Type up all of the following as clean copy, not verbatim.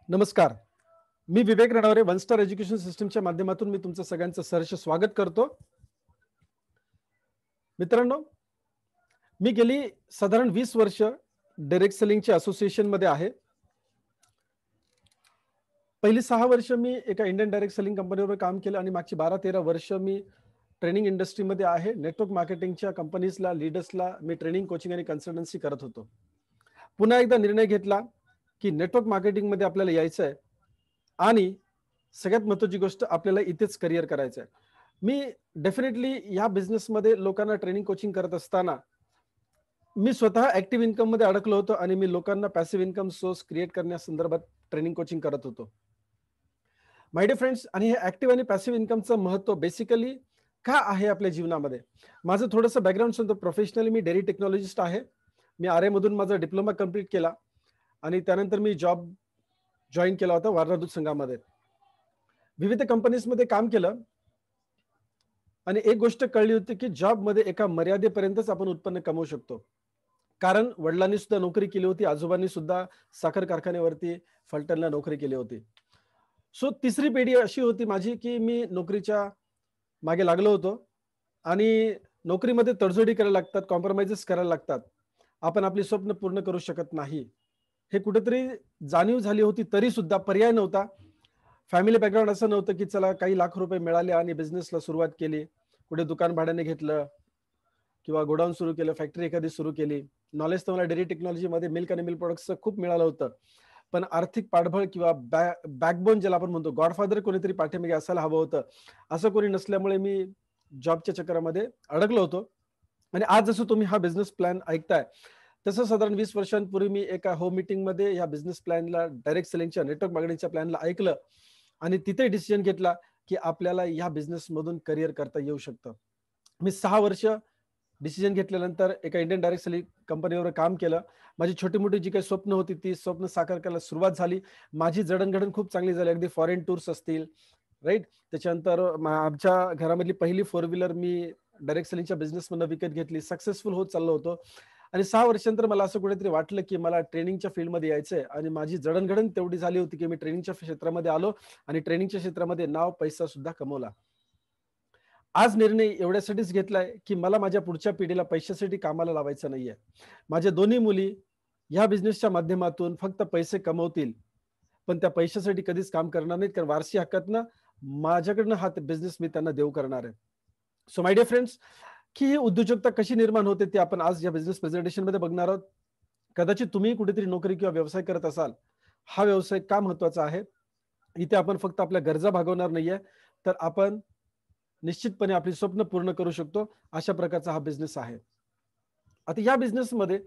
नमस्कार. मी विवेक Ranaware, one star education सिस्टमच्या माध्यमातून मी तुमचं सगळ्यांचं सहर्ष स्वागत करतो. मित्रांनो, मी गेली साधारण 20 वर्ष डायरेक्ट सेलिंगच्या असोसिएशनमध्ये आहे. पहिली 6 वर्ष मी एका इंडियन डायरेक्ट सेलिंग कंपनीवर काम केलं आणि मागची 12-13 वर्ष मी ट्रेनिंग इंडस्ट्रीमध्ये आहे. नेटवर्क मार्केटिंगच्या कंपनीजला, लीडर्सला मी ट्रेनिंग, कोचिंग आणि कन्सल्टन्सी करत होतो. पुन्हा एकदा निर्णय घेतला, की नेटवर्क मार्केटिंगमध्ये आपल्याला यायचं आहे आणि सगळ्यात महत्त्वाची गोष्ट आपल्याला इथेच करिअर करायचं आहे. मी डेफिनेटली या बिझनेसमध्ये लोकांना ट्रेनिंग कोचिंग करत असताना मी स्वतः ऍक्टिव्ह इन्कममध्ये अडकलो होतो आणि मी लोकांना पॅसिव्ह इन्कम सोर्स क्रिएट करण्यासंदर्भात ट्रेनिंग कोचिंग करत होतो. माय डिअर फ्रेंड्स, आणि हे ऍक्टिव्ह आणि पॅसिव्ह इन्कमचं महत्त्व बेसिकली का आहे आपल्या जीवनामध्ये? माझं थोडंसं बॅकग्राऊंड सांगतो. प्रोफेशनली मी डेअरी टेक्नॉलॉजिस्ट आहे. मी आर मधून माझा डिप्लोमा कंप्लीट केला आणि त्यानंतर मी जॉब जॉईन केला होता वारणा दूध संघामध्ये. विविध कंपनीजमध्ये काम केलं आणि एक गोष्ट कळली होती, की जॉबमध्ये एका मर्यादेपर्यंतच आपण उत्पन्न कमवू शकतो. कारण वडिलांनी सुद्धा नोकरी केली होती, आजोबांनी सुद्धा साखर कारखान्यावरती फलटणला नोकरी केली होती. सो तिसरी पिढी अशी होती माझी, की मी नोकरीच्या मागे लागलो होतो आणि नोकरीमध्ये तडजोडी करायला लागतात, कॉम्प्रोमाइजेस करायला लागतात. आपण आपली स्वप्न पूर्ण करू शकत नाही. हे कुठेतरी जाणीव झाली होती, तरी सुद्धा पर्याय नव्हता. फॅमिली बॅकग्राऊंड असं नव्हतं, की चला काही लाख रुपये मिळाले आणि बिझनेसला सुरुवात केली. कुठे दुकान भाड्याने घेतलं किंवा गोडाऊन सुरू केलं, फॅक्टरी एखादी सुरू केली. नॉलेज तर मला डेअरी टेक्नॉलॉजीमध्ये मिल्क आणि मिल्क प्रॉडक्ट्सचं खूप मिळालं होतं. पण आर्थिक पाठबळ किंवा बॅकबोन ज्याला आपण म्हणतो, गॉडफादर कोणीतरी पाठीमागे असायला हवं होतं. असं कोणी नसल्यामुळे मी जॉबच्या चक्रामध्ये अडकलो होतो. आणि आज जसं तुम्ही हा बिझनेस प्लॅन ऐकताय, तसं साधारण 20 वर्षांपूर्वी मी एका होम मीटिंगमध्ये या बिझनेस प्लॅनला, डायरेक्ट सेलिंगच्या नेटवर्क मार्केटिंगच्या प्लॅनला ऐकलं आणि तिथे डिसिजन घेतला, की आपल्याला या बिझनेसमधून करिअर करता येऊ शकतं. मी 6 वर्ष डिसिजन घेतल्यानंतर एका इंडियन डायरेक्ट सेलिंग कंपनीवर काम केलं. माझी छोटी-मोठी जी काही स्वप्न होती, ती स्वप्न साकार करायला सुरुवात झाली. माझी जडणघडण खूप चांगली झाली. अगदी फॉरेन टूर्स असतील, राइट. त्याच्यानंतर आमच्या घरामधली पहिली फोर व्हीलर मी डायरेक्ट सेलिंगच्या बिझनेसमधनं विकत घेतली. सक्सेसफुल होत चाललो होतो. आणि 6 वर्षानंतर मला असं कुठेतरी वाटलं, की मला ट्रेनिंगच्या फील्डमध्ये यायचंय आणि माझी जडणघडण तेवढी झाली होती, की मी ट्रेनिंगच्या क्षेत्रामध्ये आलो आणि ट्रेनिंगच्या क्षेत्रामध्ये नाव, पैसा सुद्धा कमवला. आज निर्णय एवढ्यासाठीच घेतलाय, की मला माझ्या पुढच्या पिढीला पैशासाठी कामाला लावायचं नाहीये. माझ्या दोन्ही मुली ह्या बिझनेसच्या माध्यमातून फक्त पैसे कमवतील, पण त्या पैशासाठी कधीच काम करणार नाहीत, कारण वारसी हक्कातनं माझ्याकडनं हा बिझनेस मी त्यांना देऊ करणार आहे. सो माय डिअर फ्रेंड्स, की ही उद्योजकता कशी निर्माण होते ते आपण आज या बिझनेस प्रेझेंटेशनमध्ये बघणार आहोत. कदाचित तुम्ही कुठेतरी नोकरी किंवा व्यवसाय करत असाल. हा व्यवसाय का महत्वाचा आहे? इथे आपण फक्त आपल्या गरजा भागवणार नाहीये, तर आपण निश्चितपणे आपली स्वप्न पूर्ण करू शकतो. अशा प्रकारचा हा बिझनेस आहे. आता या बिझनेसमध्ये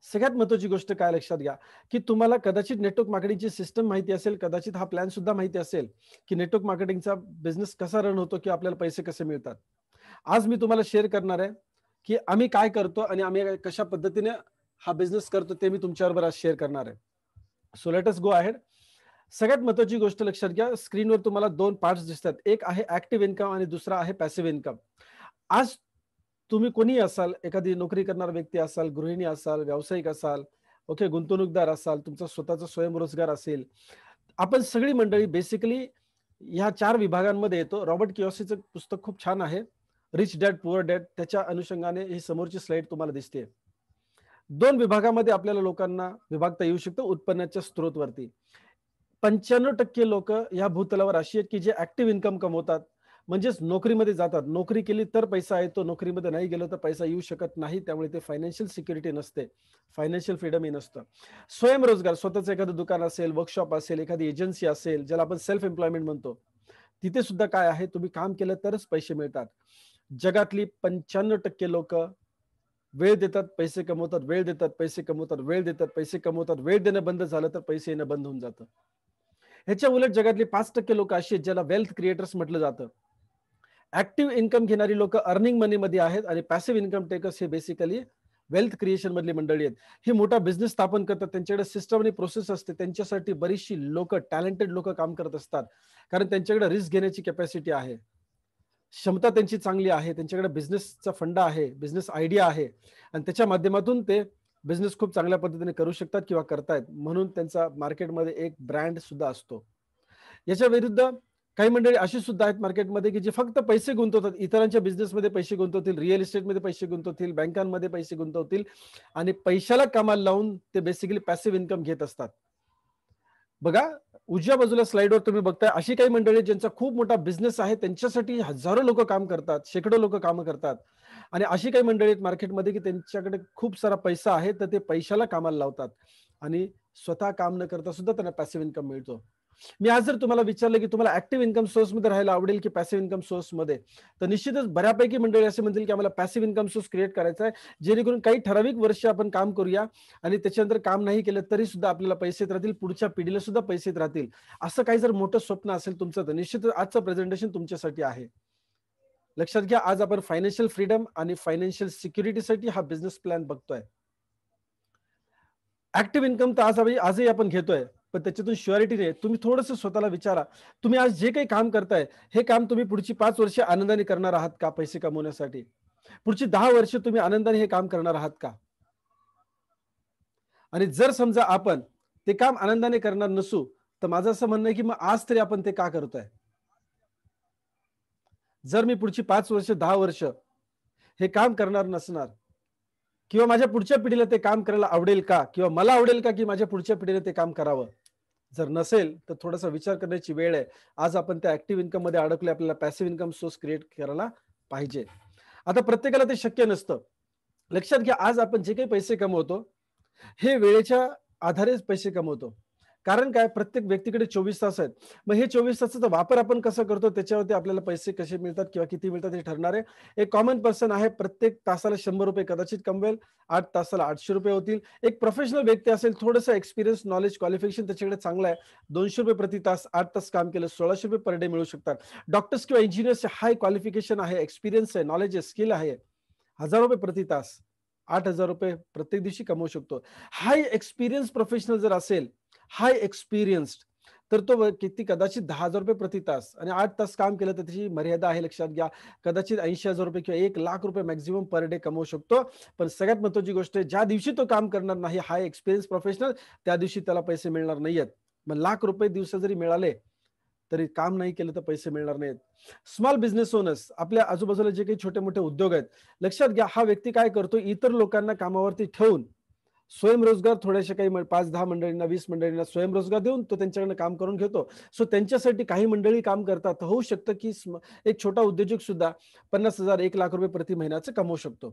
सगळ्यात महत्त्वाची गोष्ट काय लक्षात घ्या, की तुम्हाला कदाचित नेटवर्क मार्केटिंगची सिस्टम माहिती असेल, कदाचित हा प्लॅन सुद्धा माहिती असेल, की नेटवर्क मार्केटिंगचा बिझनेस कसा रन होतो किंवा आपल्याला पैसे कसे मिळतात. आज मी तुम्हाला शेअर करणार आहे, की आम्ही काय करतो आणि आम्ही कशा पद्धतीने हा बिझनेस करतो ते मी तुमच्याबरोबर आज शेअर करणार आहे. So let us go ahead. सगळ्यात महत्त्वाची गोष्ट लक्षात घ्या, स्क्रीनवर तुम्हाला 2 पार्ट्स दिसतात. एक आहे ऍक्टिव्ह इन्कम आणि दुसरा आहे पॅसिव्ह इन्कम. आज तुम्ही कोणी असाल, एखादी नोकरी करणारा व्यक्ती असाल, गृहिणी असाल, व्यावसायिक असाल, ओके, गुंतवणूकदार असाल, तुमचा स्वतःचा स्वयंरोजगार असेल. आपण सगळी मंडळी बेसिकली ह्या 4 विभागांमध्ये येतो. रॉबर्ट कियोसाकीचं पुस्तक खूप छान आहे, रिच डॅड पुअर डॅड. त्याच्या अनुषंगाने ही समोरची स्लाइड तुम्हाला दिसते. 2 विभागामध्ये आपल्याला लोकांना विभागता येऊ शकतं उत्पन्नाच्या स्त्रोतवरती. 95% लोक या भूतलावर अशी आहेत, की जे ऍक्टिव्ह इन्कम कमवतात. म्हणजेच नोकरीमध्ये जातात. नोकरी केली तर पैसा येतो, नोकरीमध्ये नाही गेलो तर पैसा येऊ शकत नाही. त्यामुळे ते फायनान्शियल सिक्युरिटी नसते, फायनान्शियल फ्रीडमही नसतं. स्वयंरोजगार, स्वतःचं एखादं दुकान असेल, वर्कशॉप असेल, एखादी एजन्सी असेल, ज्याला आपण सेल्फ एम्प्लॉयमेंट म्हणतो. तिथे सुद्धा काय आहे, तुम्ही काम केलं तरच पैसे मिळतात. जगातली 95% लोक वेळ देतात, पैसे कमवतात, वेळ देतात, पैसे कमवतात, वेळ देतात, पैसे कमवतात. वेळ देणं बंद झालं तर पैसे येणं बंद होऊन जातं. ह्याच्या उलट जगातली 5% लोक अशी आहेत, ज्याला वेल्थ क्रिएटर्स म्हटलं जातं. ऍक्टिव्ह इन्कम घेणारी लोक अर्निंग मनी मध्ये आहेत आणि पॅसिव्ह इन्कम टेकर्स हे बेसिकली वेल्थ क्रिएशन मधली मंडळी आहेत. हे मोठा बिझनेस स्थापन करतात, त्यांच्याकडे सिस्टम आणि प्रोसेस असते, त्यांच्यासाठी बरीचशी लोक, टॅलेंटेड लोक काम करत असतात. कारण त्यांच्याकडे रिस्क घेण्याची कॅपॅसिटी आहे, क्षमता त्यांची चांगली आहे, त्यांच्याकडे बिझनेसचा फंडा आहे, बिझनेस आयडिया आहे आणि त्याच्या माध्यमातून ते बिझनेस खूप चांगल्या पद्धतीने करू शकतात किंवा करतायत, म्हणून त्यांचा मार्केटमध्ये एक ब्रँड सुद्धा असतो. याच्या विरुद्ध काही मंडळी अशी सुद्धा आहेत मार्केटमध्ये, की जे फक्त पैसे गुंतवतात. इतरांच्या बिझनेसमध्ये पैसे गुंतवतील, रिअल इस्टेटमध्ये पैसे गुंतवतील, बँकांमध्ये पैसे गुंतवतील आणि पैशाला कामाला लावून ते बेसिकली पॅसिव्ह इन्कम घेत असतात. बघा, उजव्या बाजूला स्लाइडवर तुम्ही बघताय अशी काही मंडळी आहेत, ज्यांचा खूप मोठा बिझनेस आहे. त्यांच्यासाठी हजारो लोक काम करतात, शेकडो लोक काम करतात. आणि अशी काही मंडळी आहेत मार्केटमध्ये, की त्यांच्याकडे खूप सारा पैसा आहे, तर ते पैशाला कामाला लावतात आणि स्वतः काम न करता सुद्धा त्यांना पॅसिव्ह इन्कम मिळतो. मी आज जर तुम्हाला विचारलं, की तुम्हाला ऍक्टिव्ह इन्कम सोर्स मध्ये राहायला आवडेल की पॅसिव्ह इन्कम सोर्स मध्ये, तर निश्चितच बऱ्यापैकी मंडळी असे म्हणतील, की आम्हाला पॅसिव्ह इन्कम सोर्स क्रिएट करायचा आहे, जेणेकरून काही ठराविक वर्ष आपण काम करूया आणि त्याच्यानंतर काम नाही केलं तरी सुद्धा आपल्याला पैसे येत राहतील, पुढच्या पिढीला सुद्धा पैसे येत राहतील. असं काही जर मोठं स्वप्न असेल तुमचं, तर निश्चितच आजचं प्रेझेंटेशन तुमच्यासाठी आहे. लक्षात घ्या, आज आपण फायनान्शियल फ्रीडम आणि फायनान्शियल सिक्युरिटीसाठी हा बिझनेस प्लॅन बघतोय. ऍक्टिव्ह इन्कम तर आजही आपण घेतोय, पण त्याच्यातून श्युरिटी नाही. तुम्ही थोडंसं स्वतःला विचारा, तुम्ही आज जे काही काम करताय, हे काम तुम्ही पुढची 5 वर्ष आनंदाने करणार आहात का पैसे कमवण्यासाठी? पुढची 10 वर्ष तुम्ही आनंदाने हे काम करणार आहात का? आणि जर समजा आपण ते काम आनंदाने करणार नसू, तर माझं असं म्हणणं आहे, की मग आज तरी आपण ते का करतोय? जर मी पुढची 5 वर्ष 10 वर्ष हे काम करणार नसणार, किंवा माझ्या पुढच्या पिढीला ते काम करायला आवडेल का, किंवा मला आवडेल का की माझ्या पुढच्या पिढीने ते काम करावं? जर नसेल तर थोडासा विचार करण्याची वेळ आहे. आज आपण त्या ऍक्टिव्ह इन्कम मध्ये अडकले, आपल्याला पॅसिव्ह इन्कम सोर्स क्रिएट करायला पाहिजे. आता प्रत्येकाला ते शक्य नसतं. लक्षात घ्या, आज आपण जे काही पैसे कमवतो, हे वेळेच्या आधारेच पैसे कमवतो. कारण काय, प्रत्येक व्यक्तीकडे 24 तास आहेत. मग हे 24 तासाचा वापर आपण कसा करतो, त्याच्यावरती आपल्याला पैसे कसे मिळतात किंवा किती मिळतात हे ठरणार आहे. एक कॉमन पर्सन आहे, प्रत्येक तासाला ₹100 कदाचित कमवेल, 8 तासाला ₹800 होतील. एक प्रोफेशनल व्यक्ती असेल, थोडंसं एक्सपिरियन्स, नॉलेज, क्वालिफिकेशन त्याच्याकडे चांगलं आहे, ₹200 प्रति तास, 8 तास काम केलं, ₹1600 पर डे मिळू शकतात. डॉक्टर्स किंवा इंजिनियर्सचे हाय क्वालिफिकेशन आहे, एक्सपिरियन्स आहे, नॉलेज आहे, स्किल आहे, ₹1000 प्रति तास, ₹8000 प्रत्येक दिवशी कमवू शकतो. हाय एक्सपिरियन्स प्रोफेशनल जर असेल, हाय एक्सपिरियन्स्ड, तर तो किती कदाचित ₹10,000 प्रति तास आणि 8 तास काम केलं तर त्याची मर्यादा आहे, लक्षात घ्या. कदाचित ₹80,000 किंवा ₹1,00,000 मॅक्झिमम पर डे कमवू शकतो. पण सगळ्यात महत्त्वाची गोष्ट आहे, ज्या दिवशी तो काम करणार नाही हाय एक्सपिरियन्स प्रोफेशनल, त्या दिवशी त्याला पैसे मिळणार नाहीयेत. मग ₹1,00,000 दिवसा जरी मिळाले तरी काम नाही केलं तर पैसे मिळणार नाहीत. स्मॉल बिझनेस ओनर्स, आपल्या आजूबाजूला जे काही छोटे मोठे उद्योग आहेत, लक्षात घ्या, हा व्यक्ती काय करतो, इतर लोकांना कामावरती ठेवून स्वयंरोजगार थोड्याशा काही 5-10 मंडळींना, 20 मंडळींना स्वयंरोजगार देऊन तो त्यांच्याकडनं काम करून घेतो. सो त्यांच्यासाठी काही मंडळी काम करतात. होऊ शकतं की एक छोटा उद्योजक सुद्धा 50,000 ₹1,00,000 प्रति महिन्याचं कमवू शकतो.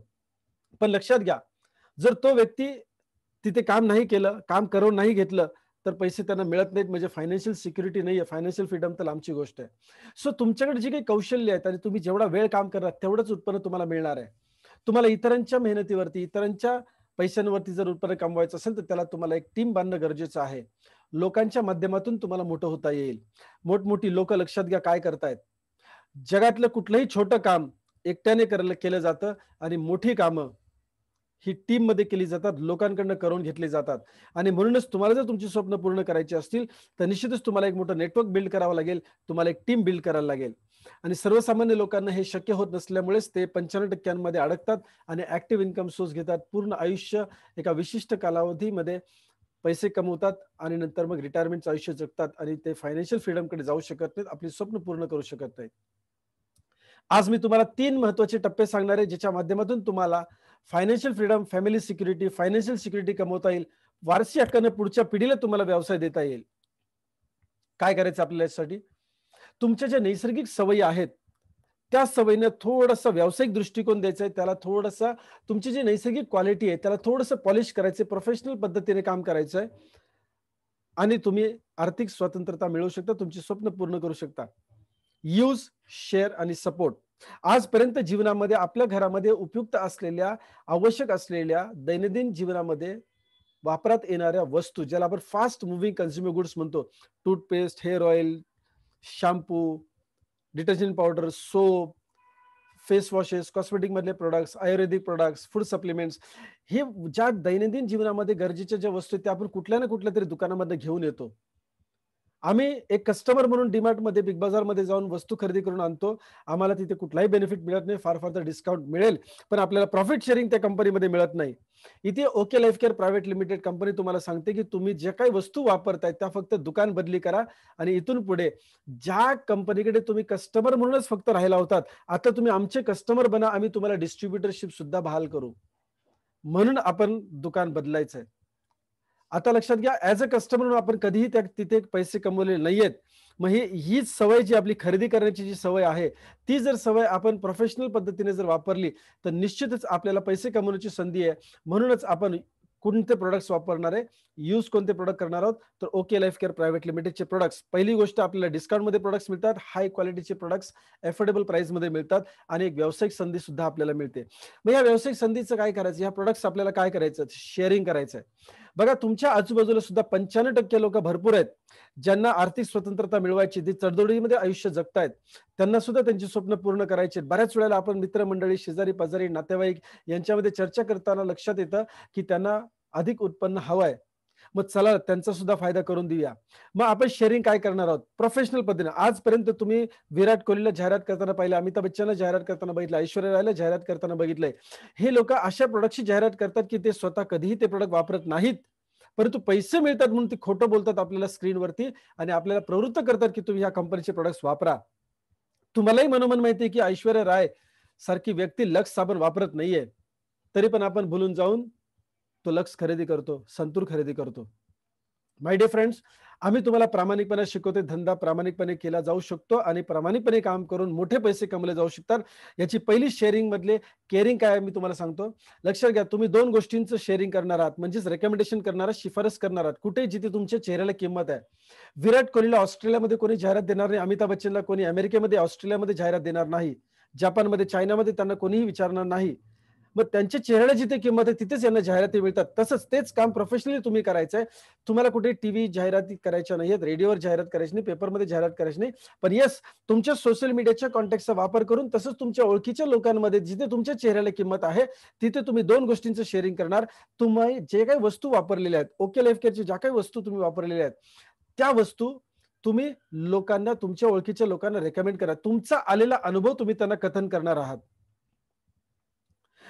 पण लक्षात घ्या, जर तो व्यक्ती तिथे काम नाही केलं, काम करून नाही घेतलं, तर पैसे त्यांना मिळत नाहीत, म्हणजे फायनान्शियल सिक्युरिटी नाहीये, फायनान्शियल फ्रीडम तर लांबची गोष्ट आहे. सो तुमच्याकडे जी काही कौशल्य आहेत आणि तुम्ही जेवढा वेळ काम करणार तेवढंच उत्पन्न तुम्हाला मिळणार आहे. तुम्हाला इतरांच्या मेहनतीवरती, इतरांच्या पैशांवरती जर उत्पन्न कमवायचं असेल, तर त्याला तुम्हाला एक टीम बांधणं गरजेचं आहे. लोकांच्या माध्यमातून तुम्हाला मोठं होता येईल. मोठमोठी लोक, लक्षात घ्या, काय करतायत, जगातलं कुठलंही छोटं काम एकट्याने केलं जातं आणि मोठी कामं ही टीम मध्ये केली जातात, लोकांकडून करून घेतली जातात. आणि म्हणूनच तुम्हाला जर तुमची स्वप्न पूर्ण करायची असतील, तर निश्चितच तुम्हाला एक मोठं नेटवर्क बिल्ड करावं लागेल, तुम्हाला एक टीम बिल्ड करायला लागेल. आणि सर्वसामान्य लोकांना हे शक्य होत नसल्यामुळेच ते 95% अडकतात आणि ऍक्टिव्ह इन्कम सोर्स घेतात. पूर्ण आयुष्य एका विशिष्ट कालावधीमध्ये पैसे कमवतात आणि नंतर मग रिटायरमेंटचं आयुष्य जगतात आणि ते फायनान्शियल फ्रीडमकडे जाऊ शकत नाहीत, आपली स्वप्न पूर्ण करू शकत नाहीत. आज मी तुम्हाला 3 महत्त्वाचे टप्पे सांगणार आहे, ज्याच्या माध्यमातून तुम्हाला financial freedom, family security, financial security कमवता येईल. वारसी हक्काने पुढच्या पिढीला तुम्हाला व्यवसाय देता येईल. काय करायचं आपल्याला यासाठी? तुमच्या ज्या नैसर्गिक सवयी आहेत, त्या सवयीने थोडासा व्यावसायिक दृष्टिकोन द्यायचा आहे. त्याला थोडासा, तुमची जी नैसर्गिक क्वालिटी आहे त्याला थोडंसं पॉलिश करायचं, प्रोफेशनल पद्धतीने काम करायचं आहे आणि तुम्ही आर्थिक स्वतंत्रता मिळवू शकता, तुमची स्वप्न पूर्ण करू शकता. यूज, शेअर आणि सपोर्ट. आजपर्यंत जीवनामध्ये आपल्या घरामध्ये उपयुक्त असलेल्या, आवश्यक असलेल्या, दैनंदिन जीवनामध्ये वापरात येणाऱ्या वस्तू, ज्याला आपण फास्ट मुव्हिंग कन्झ्युमर गुड्स म्हणतो, toothpaste, hair oil, shampoo, detergent powder, soap, face washes, cosmetic मधले प्रोडक्ट्स, आयुर्वेदिक प्रोडक्ट्स, फूड सप्लिमेंट्स, हे ज्या दैनंदिन जीवनामध्ये गरजेच्या ज्या वस्तू आहेत, त्या आपण कुठल्या ना कुठल्या तरी दुकानामध्ये घेऊन येतो. आम्ही एक कस्टमर म्हणून डीमार्ट मध्ये, बिग बाजार मध्ये जाऊन वस्तू खरेदी करून आणतो. आम्हाला तिथे कुठलाही बेनिफिट मिळत नाही. फार फार तर डिस्काउंट मिळेल, पण आपल्याला प्रॉफिट शेअरिंग त्या कंपनीमध्ये मिळत नाही. इथे okay life care private limited company तुम्हाला सांगते, की तुम्ही जे काही वस्तू वापरताय त्या फक्त दुकान बदली करा आणि इथून पुढे ज्या कंपनीकडे तुम्ही कस्टमर म्हणूनच फक्त राहिला होतात, आता तुम्ही आमचे कस्टमर बना. आम्ही तुम्हाला डिस्ट्रीब्युटरशिप सुद्धा बहाल करू. म्हणून आपण दुकान बदलायचंय. आता लक्षात घ्या, ॲज अ कस्टमर म्हणून आपण कधीही तिथे पैसे कमवलेले नाहीयेत. मग हीच सवय जी आपली खरेदी करण्याची जी सवय आहे, ती जर सवय आपण प्रोफेशनल पद्धतीने जर वापरली, तर निश्चितच आपल्याला पैसे कमवण्याची संधी आहे. म्हणूनच आपण कोणते प्रॉडक्ट्स वापरणार आहे, यूज कोणते प्रॉडक्ट करणार आहोत, तर ओके लाईफ केअर प्रायव्हेट लिमिटेडचे प्रॉडक्ट्स. पहिली गोष्ट आपल्याला डिस्काउंटमध्ये प्रॉडक्ट्स मिळतात, हाय क्वालिटीचे प्रॉडक्ट्स अफोर्डेबल प्राइसमध्ये मिळतात आणि एक व्यावसायिक संधी सुद्धा आपल्याला मिळते. मग या व्यावसायिक संधीचं काय करायचं, या प्रॉडक्ट्स आपल्याला काय करायचं, शेअरिंग करायचं आहे. बघा, तुमच्या आजूबाजूला सुद्धा 95% लोक भरपूर आहेत, ज्यांना आर्थिक स्वतंत्रता मिळवायची, ती चढदोडीमध्ये आयुष्य जगतायत. त्यांना सुद्धा त्यांची स्वप्न पूर्ण करायची. बऱ्याच वेळेला आपण मित्रमंडळी, शेजारी पाजारी, नातेवाईक यांच्यामध्ये चर्चा करताना लक्षात येतं, की त्यांना अधिक उत्पन्न हवंय. मग चला त्यांचा सुद्धा फायदा करून देऊया. मग आपण शेअरिंग काय करणार आहोत प्रोफेशनल पद्धतीने. आजपर्यंत तुम्ही विराट कोहलीला जाहिरात करताना पाहिलं, अमिताभ बच्चनला जाहिरात करताना बघितलं, ऐश्वर्या रायला जाहिरात करताना बघितलंय. हे लोक अशा प्रोडक्टची जाहिरात करतात की ते स्वतः कधीही ते प्रोडक्ट वापरत नाहीत, परंतु पैसे मिळतात म्हणून ते खोटं बोलतात आपल्याला स्क्रीनवरती आणि आपल्याला प्रवृत्त करतात की तुम्ही ह्या कंपनीचे प्रोडक्ट्स वापरा. तुम्हालाही मनोमन माहिती आहे की ऐश्वर्या राय सारखी व्यक्ती लक्स साबण वापरत नाहीये, तरी पण आपण भुलून जाऊन तो लक्स खरेदी करतो, संतूर खरेदी करतो. माय डिअर फ्रेंड्स, आम्ही तुम्हाला प्रामाणिकपणे शिकवते. धंदा प्रामाणिकपणे केला जाऊ शकतो आणि प्रामाणिकपणे काम करून मोठे पैसे कमवले जाऊ शकतात. याची पहिली शेअरिंग मधले केअरिंग काय आहे मी तुम्हाला सांगतो. लक्षात घ्या, तुम्ही दोन गोष्टींचं शेअरिंग करणार आहात, म्हणजेच रेकमेंडेशन करणार आहात, शिफारस करणार आहात, कुठे जिथे तुमच्या चेहऱ्याला किंमत आहे. विराट कोहलीला ऑस्ट्रेलियामध्ये कोणी जाहिरात देणार नाही, अमिताभ बच्चनला कोणी अमेरिकेमध्ये, ऑस्ट्रेलियामध्ये जाहिरात देणार नाही, जपानमध्ये, चायनामध्ये त्यांना कोणीही विचारणार नाही. मग त्यांच्या चेहऱ्याला जिथे किंमत आहे तिथेच यांना जाहिराती मिळतात. तसंच तेच काम प्रोफेशनली तुम्ही करायचंय. तुम्हाला कुठे टीव्ही जाहिराती करायच्या नाहीयेत, रेडिओवर जाहिरात करायची नाही, पेपरमध्ये जाहिरात करायची नाही. पण येस, तुमच्या सोशल मीडियाच्या कॉन्टॅक्टचा वापर करून तसंच तुमच्या ओळखीच्या लोकांमध्ये जिथे तुमच्या चेहऱ्याला किंमत आहे तिथे तुम्ही दोन गोष्टींचं शेअरिंग करणार. तुम्ही जे काही वस्तू वापरलेल्या आहेत, ओके लाईफ केअरच्या ज्या काही वस्तू तुम्ही वापरलेल्या आहेत, त्या वस्तू तुम्ही लोकांना, तुमच्या ओळखीच्या लोकांना रेकमेंड करा. तुमचा आलेला अनुभव तुम्ही त्यांना कथन करणार आहात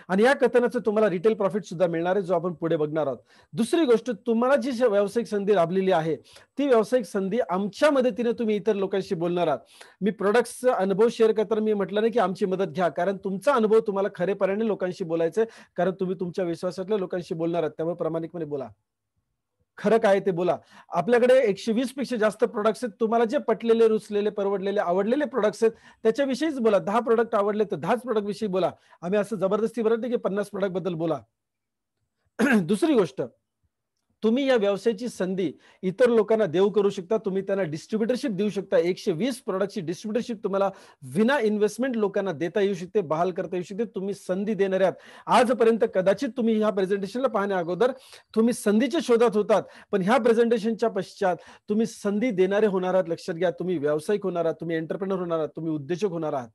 आणि या कथनाचं तुम्हाला रिटेल प्रॉफिट सुद्धा मिळणार आहे, जो आपण पुढे बघणार आहोत. दुसरी गोष्ट, तुम्हाला जी व्यावसायिक संधी लाभलेली आहे, ती व्यावसायिक संधी आमच्या मदतीने तुम्ही इतर लोकांशी बोलणार आहात. मी प्रोडक्टचा अनुभव शेअर करताना मी म्हटलं नाही की आमची मदत घ्या, कारण तुमचा अनुभव तुम्हाला खरेपणाने लोकांशी बोलायचा आहे, कारण तुम्ही तुमच्या विश्वासातल्या लोकांशी बोलणार आहात. त्यामुळे प्रामाणिकपणे बोला, खरं काय ते बोला. आपल्याकडे 120 पेक्षा जास्त प्रोडक्ट्स आहेत. तुम्हाला जे पटलेले, रुचलेले, परवडलेले, आवडलेले प्रोडक्ट्स आहेत त्याच्याविषयीच बोला. 10 प्रोडक्ट आवडले तर 10च प्रोडक्ट विषयी बोला. आम्ही असं जबरदस्ती म्हणत नाही की 50 प्रोडक्ट बद्दल बोला. दुसरी गोष्ट, तुम्ही या व्यवसायाची संधी इतर लोकांना देऊ करू शकता. तुम्ही त्यांना डिस्ट्रीब्युटरशिप देऊ शकता. 120 प्रॉडक्टची डिस्ट्रीब्युटरशिप तुम्हाला विना इन्व्हेस्टमेंट लोकांना देता येऊ शकते, बहाल करता येऊ शकते. तुम्ही संधी देणारे आहात. आजपर्यंत कदाचित तुम्ही ह्या प्रेझेंटेशनला पाहण्या अगोदर तुम्ही संधीच्या शोधात होतात, पण ह्या प्रेझेंटेशनच्या पश्चात तुम्ही संधी देणारे होणार आहात. लक्षात घ्या, तुम्ही व्यावसायिक होणार आहात, तुम्ही एंटरप्रेनर होणार आहात, तुम्ही उद्योजक होणार आहात.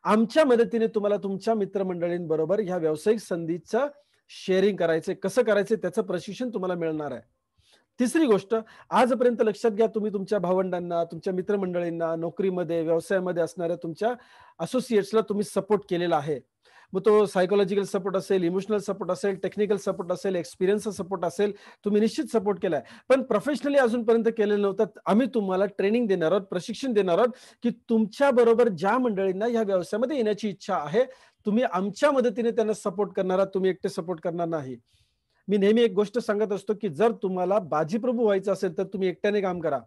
आमच्या मदतीने तुम्हाला तुमच्या मित्रमंडळींबरोबर ह्या व्यावसायिक संधीचं शेअरिंग करायचंय. कसं करायचंय त्याचं प्रशिक्षण तुम्हाला मिळणार आहे. तिसरी गोष्ट, आजपर्यंत लक्षात घ्या, तुम्ही तुमच्या भावंडांना, तुमच्या मित्रमंडळींना, नोकरीमध्ये, व्यवसायामध्ये असणाऱ्या तुमच्या असोसिएट्सला तुम्ही सपोर्ट केलेला आहे. मग तो सायकोलॉजिकल सपोर्ट असेल, इमोशनल सपोर्ट असेल, टेक्निकल सपोर्ट असेल, एक्सपिरियन्सचा सपोर्ट असेल, तुम्ही निश्चित सपोर्ट केलाय. पण प्रोफेशनली अजूनपर्यंत केलेलं नव्हतं. आम्ही तुम्हाला ट्रेनिंग देणार आहोत, प्रशिक्षण देणार आहोत, की तुमच्या बरोबर ज्या मंडळींना ह्या व्यवसायामध्ये येण्याची इच्छा आहे, तुम्ही आमच्या मदतीने त्यांना सपोर्ट करणार आहात, तुम्ही एकटे सपोर्ट करणार नाही. मी नेहमी एक गोष्ट सांगत असतो की जर तुम्हाला बाजीप्रभू व्हायचं असेल तर तुम्ही एकट्याने काम करा.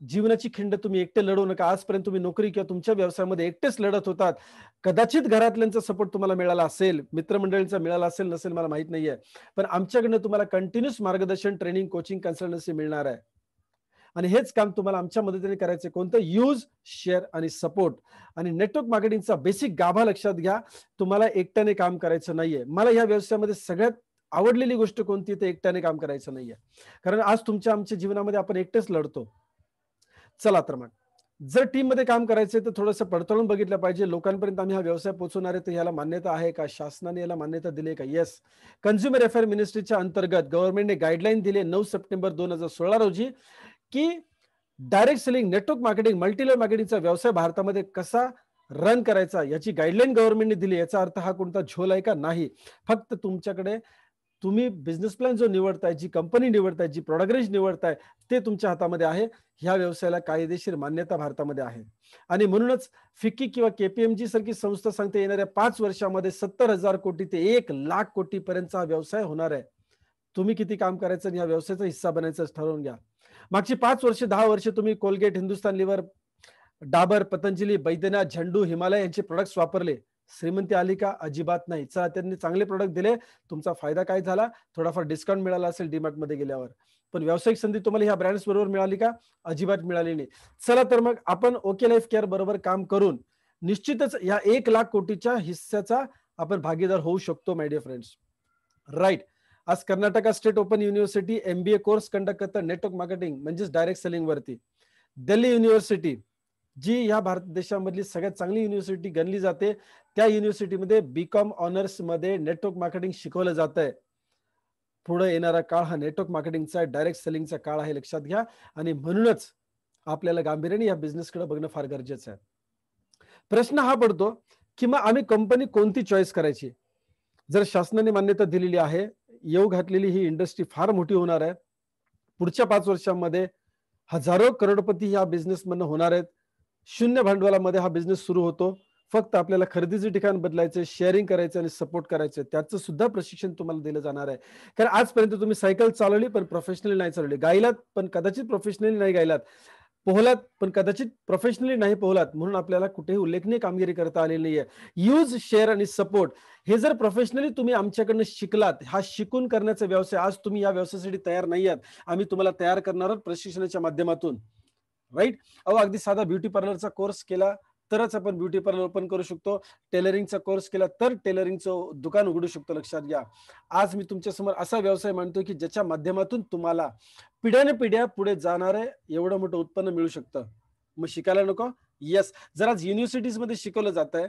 जीवनाची खिंड तुम्ही एकटे लढवू नका. आजपर्यंत तुम्ही नोकरी किंवा तुमच्या व्यवसायामध्ये एकटेच लढत होतात. कदाचित घरातल्यांचा सपोर्ट तुम्हाला मिळाला असेल, मित्रमंडळींचा मिळाला असेल नसेल मला माहित नाहीये, पण आमच्याकडनं तुम्हाला कंटिन्यूस मार्गदर्शन, ट्रेनिंग, कोचिंग, कन्सल्टन्सी मिळणार आहे. आणि हेच काम तुम्हाला आमच्या मदतीने करायचे. कोणतं? यूज, शेअर आणि सपोर्ट. आणि नेटवर्क मार्केटिंगचा बेसिक गाभा लक्षात घ्या. तुम्हाला एकट्याने काम करायचं नाहीये. मला या व्यवसायामध्ये सगळ्यात आवडलेली गोष्ट कोणती? तर एकट्याने काम करायचं नाहीये. कारण आज तुमच्या आमच्या जीवनामध्ये आपण एकटेच लढतो. चला तर मग, जर टीम मध्ये काम करायचंय तर थोडंसं पडताळून बघितलं पाहिजे. लोकांपर्यंत आम्ही हा व्यवसाय पोहोचवणार आहे तर याला मान्यता आहे का? शासनाने याला मान्यता दिली आहे का? येस. कन्झ्युमर अफेअर मिनिस्ट्रीच्या अंतर्गत गव्हर्नमेंटने गाईडलाईन दिले 9 सप्टेंबर 2016 रोजी, की direct selling, network marketing, multilevel मार्केटिंगचा व्यवसाय भारतामध्ये कसा रन करायचा याची गाईडलाईन गव्हर्नमेंटने दिली. याचा अर्थ हा कोणता झोल आहे का? नाही. फक्त तुमच्याकडे तुम्ही बिझनेस प्लॅन जो निवडताय, जी कंपनी निवडताय, जी प्रॉडक्ट रेंज निवडताय, ते तुमच्या हातामध्ये आहे. ह्या व्यवसायाला कायदेशीर मान्यता भारतामध्ये आहे. आणि म्हणूनच फिक्की किंवा केपीएमजी सारखी संस्था सांगते येणाऱ्या 5 वर्षामध्ये 70,000 कोटी ते 1,00,000 कोटी पर्यंतचा हा व्यवसाय होणार आहे. तुम्ही किती काम करायचं आणि या व्यवसायाचा हिस्सा बनायचं ठरवून घ्या. मागची 5 वर्ष, 10 वर्ष तुम्ही कोलगेट, हिंदुस्तान लिव्हर, डाबर, पतंजली, बैद्यनाथ, झंडू, हिमालय यांचे प्रोडक्ट्स वापरले. श्रीमंती आली का? अजिबात नाही. चला, त्यांनी चांगले प्रोडक्ट दिले, तुमचा फायदा काय झाला? थोडाफार डिस्काउंट मिळाला असेल डीमार्ट मध्ये गेल्यावर. पण व्यावसायिक संधी तुम्हाला ह्या ब्रँड्स बरोबर मिळाली का? अजिबात मिळाली नाही. चला तर मग आपण ओके लाईफ केअर बरोबर काम करून निश्चितच या 1,00,000 कोटीच्या हिस्स्याचा आपण भागीदार होऊ शकतो माय डिअर फ्रेंड्स. राईट. आज Karnataka state open university MBA course conduct करतं नेटवर्क मार्केटिंग म्हणजेच डायरेक्ट सेलिंग वरती. दिल्ली युनिव्हर्सिटी, जी या भारत देशामधली सगळ्यात चांगली युनिव्हर्सिटी गणली जाते, त्या युनिव्हर्सिटीमध्ये BCom ऑनर्स मध्ये नेटवर्क मार्केटिंग शिकवलं जात आहे. पुढे येणारा काळ हा नेटवर्क मार्केटिंगचा, डायरेक्ट सेलिंगचा काळ आहे, लक्षात घ्या. आणि म्हणूनच आपल्याला गांभीर्याने या बिझनेसकडे बघणं फार गरजेचं आहे. प्रश्न हा पडतो की मग आम्ही कंपनी कोणती चॉईस करायची? जर शासनाने मान्यता दिलेली आहे, येऊ घातलेली ही इंडस्ट्री फार मोठी होणार आहे. पुढच्या 5 वर्षांमध्ये हजारो करोडपती या बिझनेस मधनं होणार आहेत. शून्य भांडवलामध्ये हा बिझनेस सुरू होतो. फक्त आपल्याला खरेदीचे ठिकाण बदलायचं, शेअरिंग करायचं आणि सपोर्ट करायचं. त्याचं सुद्धा प्रशिक्षण तुम्हाला दिलं जाणार आहे. कारण आजपर्यंत तुम्ही सायकल चालवली पण प्रोफेशनली नाही चालवली, गायलात पण कदाचित प्रोफेशनली नाही गायलात, पोहलात पण कदाचित प्रोफेशनली नाही पोहलात, म्हणून आपल्याला कुठेही उल्लेखनीय कामगिरी करता आलेली नाहीये. यूज, शेअर आणि सपोर्ट हे जर प्रोफेशनली तुम्ही आमच्याकडनं शिकलात, हा शिकून करण्याचा व्यवसाय, आज तुम्ही या व्यवसायासाठी तयार नाही आहात, आम्ही तुम्हाला तयार करणार आहोत प्रशिक्षणाच्या माध्यमातून. राईट. अहो, अगदी साधा ब्युटी पार्लरचा कोर्स केला तरच आपण ब्युटी पार्लर ओपन करू शकतो. टेलरिंगचा कोर्स केला तर टेलरिंगचं दुकान उघडू शकतो. लक्षात घ्या. आज मी तुमच्या समोर असा व्यवसाय मांडतो की ज्याच्या माध्यमातून तुम्हाला पिढ्यानपिढ्या पुढे जाणारे एवढं मोठं उत्पन्न मिळू शकतं. मग शिकायला नको? येस. जर आज युनिव्हर्सिटीज मध्ये शिकवलं जात आहे,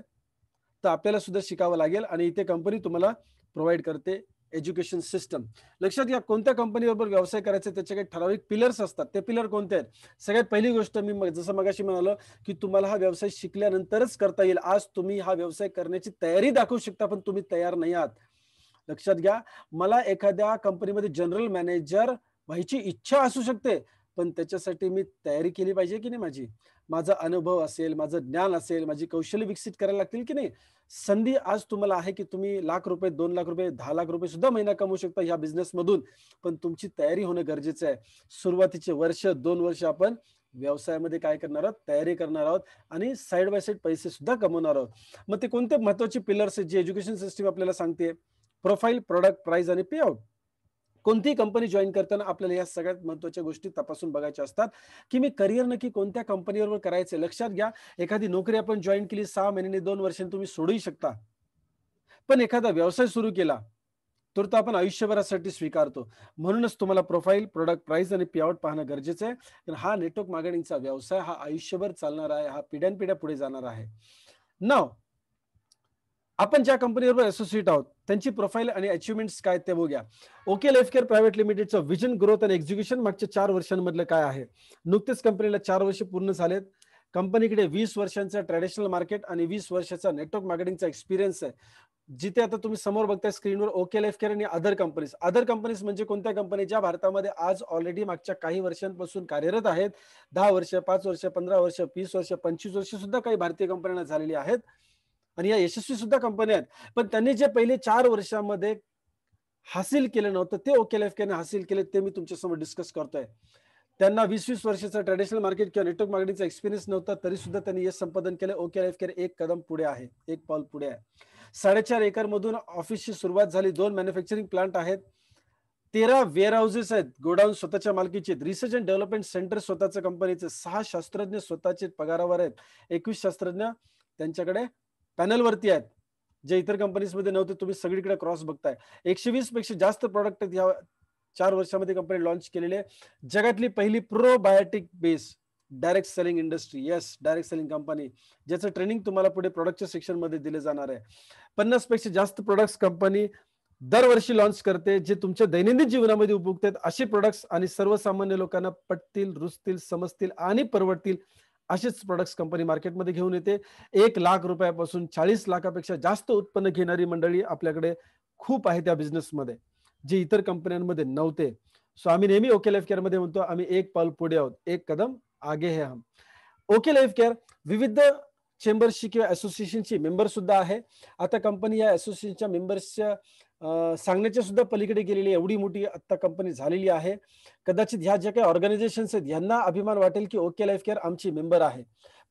तर आपल्याला सुद्धा शिकावं लागेल. आणि इथे कंपनी तुम्हाला प्रोव्हाइड करते एज्युकेशन सिस्टम. लक्षात घ्या, कोणत्या कंपनीबरोबर व्यवसाय करायचा त्याचे काही ठराविक पिलर्स असतात. ते पिलर कोणते आहेत? सगळ्यात पहिली गोष्ट, मी जसं मगाशी म्हणालो की तुम्हाला हा व्यवसाय शिकल्यानंतरच करता येईल. आज तुम्ही हा व्यवसाय करण्याची तयारी दाखवू शकता, पण तुम्ही तयार नाही आहात. लक्षात घ्या, मला एखाद्या कंपनीमध्ये जनरल मॅनेजर व्हायची इच्छा असू शकते, पण त्याच्यासाठी मी तयारी केली पाहिजे की नाही माझी? माझा अनुभव असेल, माझं ज्ञान असेल, माझी कौशल्य विकसित करायला लागतील की नाही? संधी आज तुम्हाला आहे की तुम्ही ₹1,00,000, ₹2,00,000, ₹10,00,000 सुद्धा महिना कमवू शकता या बिझनेस मधून. पण तुमची तयारी होणं गरजेचं आहे. सुरुवातीचे वर्ष, 2 वर्ष आपण व्यवसायामध्ये काय करणार आहोत? तयारी करणार आहोत आणि साइड बाय साइड पैसे सुद्धा कमवणार आहोत. मग ते कोणते महत्वाचे पिलर्स आहेत जे एज्युकेशन सिस्टीम आपल्याला सांगते? प्रोफाईल, प्रोडक्ट, प्राइस आणि पे आउट. कोणतीही कंपनी जॉईन करताना आपल्याला या सगळ्यात महत्त्वाच्या गोष्टी तपासून बघायच्या असतात की मी करिअर नक्की कोणत्या कंपनीवर करायचं. लक्षात घ्या, एखादी नोकरी आपण जॉईन केली 6 महिन्यांनी, 2 वर्षांनी तुम्ही सोडूही शकता. पण एखादा व्यवसाय सुरू केला तर तो आपण आयुष्यभरासाठी स्वीकारतो. म्हणूनच तुम्हाला प्रोफाईल, प्रोडक्ट, प्राइस आणि पे आउट पाहणं गरजेचं आहे. कारण हा नेटवर्क मार्केटिंगचा व्यवसाय हा आयुष्यभर चालणार आहे, हा पिढ्यानपिढ्या पुढे जाणार आहे. नाव, आपण ज्या कंपनीबरोबर असोसिएट आहोत त्यांची प्रोफाईल आणि अचिव्हमेंट्स काय ते बघूया. ओके लाईफ केअर प्रायव्हेट लिमिटेडचं विजन, ग्रोथ आणि एक्झिक्युशन मागच्या 4 वर्षांमधलं काय आहे? नुकतेच कंपनीला 4 वर्ष पूर्ण झालेत. कंपनीकडे 20 वर्षांचा ट्रॅडिशनल मार्केट आणि 20 वर्षाचा नेटवर्क मार्केटिंगचा एक्सपिरियन्स आहे. जिथे आता तुम्ही समोर बघताय स्क्रीनवर ओके लाईफ केअर आणि अदर कंपनीज. अदर कंपनीज म्हणजे कोणत्या कंपनी ज्या भारतामध्ये आज ऑलरेडी मागच्या काही वर्षांपासून कार्यरत आहेत. 10 वर्ष, 5 वर्ष, 15 वर्ष, 20 वर्ष, 25 वर्ष सुद्धा काही भारतीय कंपन्यांना झालेली आहेत. आणि या यशस्वी सुद्धा कंपन्या आहेत. पण त्यांनी जे पहिले 4 वर्षामध्ये हासिल केलं नव्हतं ते ओके लाईफ केअरने हासिल केले, ते मी तुमच्या समोर डिस्कस करतोय. त्यांना 20-20 वर्षाचा ट्रॅडिशनल मार्केट किंवा नेटवर्क मार्केटिंगचा एक्सपिरियन्स नव्हता, तरी सुद्धा त्यांनी यश संपादन केलं. ओके लाईफ केअर एक कदम पुढे आहे, एक पाऊल पुढे आहे. 4.5 एकर मधून ऑफिसची सुरुवात झाली. 2 मॅन्युफॅक्चरिंग प्लांट आहेत, 13 वेअर हाऊसेस आहेत, गोडाऊन स्वतःच्या मालकीचे आहेत, रिसर्च अँड डेव्हलपमेंट सेंटर स्वतःच्या कंपनीचे, 6 शास्त्रज्ञ स्वतःचे पगारावर आहेत, 21 शास्त्रज्ञ त्यांच्याकडे पॅनलवरती आहेत, जे इतर कंपनीजमध्ये नव्हते. तुम्ही सगळीकडे क्रॉस बघताय. 120 पेक्षा जास्त प्रोडक्ट या 4 वर्षामध्ये कंपनी लॉन्च केलेले. जगातली पहिली probiotic base direct selling industry, yes direct selling company, ज्याचं ट्रेनिंग तुम्हाला पुढे प्रोडक्टच्या सेक्शन मध्ये दिले जाणार आहे. 50 पेक्षा जास्त प्रोडक्ट्स कंपनी दरवर्षी लॉन्च करते, जे तुमच्या दैनंदिन जीवनामध्ये उपयुक्त आहेत असे प्रोडक्ट्स आणि सर्वसामान्य लोकांना पटतील, रुचतील, समजतील आणि परवडतील असेच प्रोडक्ट्स कंपनी मार्केटमध्ये घेऊन येते. 1,00,000 रुपयापासून 40 लाखापेक्षा जास्त उत्पन्न घेणारी मंडळी आपल्याकडे खूप आहे त्या बिझनेसमध्ये, जे इतर कंपन्यांमध्ये नव्हते. सो आम्ही नेहमी ओके लाईफ केअरमध्ये म्हणतो, आम्ही एक पाऊल पुढे आहोत, एक कदम आगे है हम. ओके लाईफ केअर विविध चेंबर्सची किंवा असोसिएशनची मेंबर सुद्धा आहे. आता कंपनी या असोसिएशनच्या मेंबर्सच्या सांगण्याच्या सुद्धा पलीकडे गेलेली एवढी मोठी आता कंपनी झालेली आहे. कदाचित ह्या ज्या काही ऑर्गनायझेशन्स आहेत यांना अभिमान वाटेल की ओके लाईफ केअर आमची मेंबर आहे.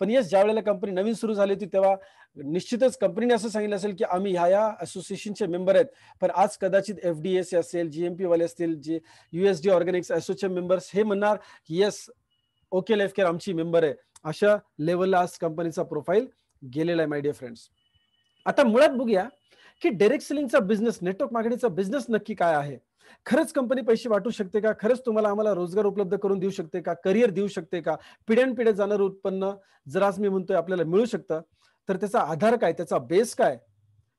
पण येस, ज्या वेळेला कंपनी नवीन सुरू झाली होती तेव्हा निश्चितच कंपनीने असं सांगितलं असेल की आम्ही ह्या असोसिएशनचे मेंबर आहेत. पण आज कदाचित एफडीएस असेल, जीएमपी वाले असतील, जे यूएसडी ऑर्गॅनिक्स असोसिएशन मेंबर्स हे म्हणणार की येस, ओके लाईफ केअर आमची मेंबर आहे. अशा लेवलला आज कंपनीचा प्रोफाईल गेलेला आहे माय डिअर फ्रेंड्स. आता मुळात बघूया की डायरेक्ट सेलिंगचा बिझनेस, नेटवर्क मार्केटिंगचा बिझनेस नक्की काय आहे. खरंच कंपनी पैसे वाटू शकते का? खरंच तुम्हाला आम्हाला रोजगार उपलब्ध करून देऊ शकते का? करिअर देऊ शकते का? पिढ्यानपिढ्या जाणारं उत्पन्न जर आज मी म्हणतोय आपल्याला मिळू शकतं, तर त्याचा आधार काय, त्याचा बेस काय?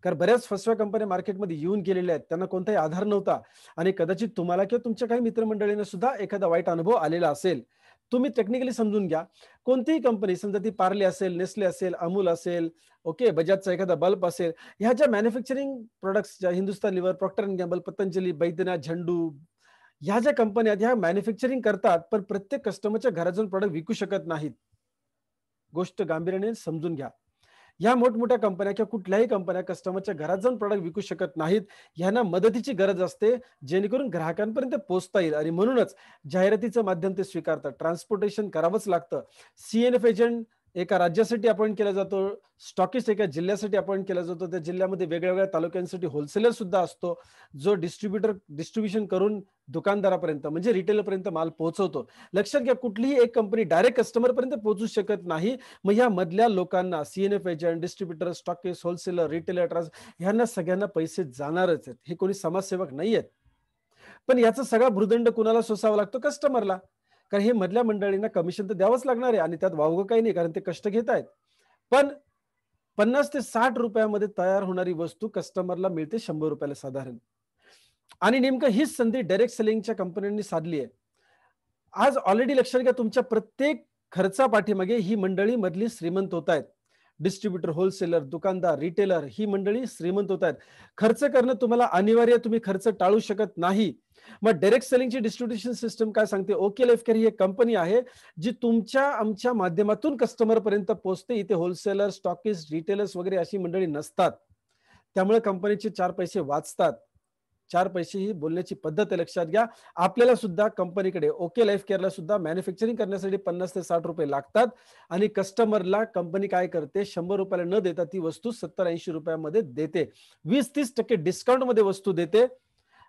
कारण बऱ्याच फसव्या कंपन्या मार्केटमध्ये येऊन गेलेल्या आहेत, त्यांना कोणताही आधार नव्हता आणि कदाचित तुम्हाला किंवा तुमच्या काही मित्रमंडळींना सुद्धा एखादा वाईट अनुभव आलेला असेल. तुम्ही टेक्निकली समजून घ्या. कोणतीही कंपनी, समजा ती पार्ले असेल, नेस्ले असेल, अमूल असेल, ओके, बजाजचा एखादा बल्ब असेल, ह्या ज्या मॅन्युफॅक्चरिंग प्रोडक्ट्स, ज्या Hindustan lever, procter and gamble, Patanjali, Baidyanath, Zandu, ह्या ज्या कंपन्या आहेत ह्या मॅन्युफॅक्चरिंग करतात, पण प्रत्येक कस्टमरच्या घरात जाऊन प्रॉडक्ट विकू शकत नाहीत. गोष्ट गांभीर्याने समजून घ्या. या मोठमोठ्या कंपन्या किंवा कुठल्याही कंपन्या कस्टमरच्या घरात जाऊन प्रॉडक्ट विकू शकत नाहीत. ह्यांना मदतीची गरज असते, जेणेकरून ग्राहकांपर्यंत पोहोचता येईल आणि म्हणूनच जाहिरातीचं माध्यम ते स्वीकारतात. ट्रान्सपोर्टेशन करावंच लागतं. सीएनएफ एजंट एका राज्यासाठी अपॉइंट केला जातो, स्टॉकिस्ट एका जिल्ह्यासाठी अपॉइंट केला जातो. त्या जिल्ह्यामध्ये वेगवेगळ्या तालुक्यांसाठी होलसेलर सुद्धा असतो, जो डिस्ट्रीब्युशन करून दुकानदारापर्यंत म्हणजे रिटेलरपर्यंत माल पोहोचवतो. लक्षात घ्या, कुठलीही एक कंपनी डायरेक्ट कस्टमरपर्यंत पोहोचू शकत नाही. मग या मधल्या लोकांना, CNF agent, distributor, stockist, wholesaler, retailer, ह्यांना सगळ्यांना पैसे जाणारच आहेत. हे कोणी समाजसेवक नाही आहेत. पण याचा सगळा भूर्दंड कुणाला सोसावा लागतो? कस्टमरला. कारण हे मधल्या मंडळींना कमिशन तर द्यावंच लागणार आहे आणि त्यात वावगं काही नाही, कारण ते कष्ट घेत आहेत. पण 50 ते 60 रुपयामध्ये तयार होणारी वस्तू कस्टमरला मिळते 100 रुपयाला साधारण. आणि नेमकं हीच संधी डायरेक्ट सेलिंगच्या कंपन्यांनी साधली आहे. आज ऑलरेडी लक्षात घ्या, तुमच्या प्रत्येक खर्चा पाठीमागे ही मंडळी मधली श्रीमंत होत आहेत. डिस्ट्रीब्युटर, होलसेलर, दुकानदार, रिटेलर ही मंडळी श्रीमंत होत आहेत. खर्च करणं तुम्हाला अनिवार्य, तुम्ही खर्च टाळू शकत नाही. मग डायरेक्ट सेलिंगची डिस्ट्रीब्युशन सिस्टम काय सांगते? ओके लाईफ केअर ही एक कंपनी आहे जी तुमच्या आमच्या माध्यमातून कस्टमर पर्यंत पोहोचते. इथे होलसेलर, स्टॉकिस्ट, रिटेलर्स वगैरे अशी मंडळी नसतात. त्यामुळे कंपनीचे 4 पैसे वाचतात. 4 पैसे ही बोलण्याची पद्धत आहे, लक्षात घ्या. आपल्याला सुद्धा कंपनीकडे, ओके लाईफ केअरला सुद्धा मॅन्युफॅक्चरिंग करण्यासाठी 50 ते 60 रुपये लागतात आणि कस्टमरला कंपनी काय करते? 100 रुपयाला न देता ती वस्तू 70-80 रुपयामध्ये देते. 20-30% डिस्काउंटमध्ये वस्तू देते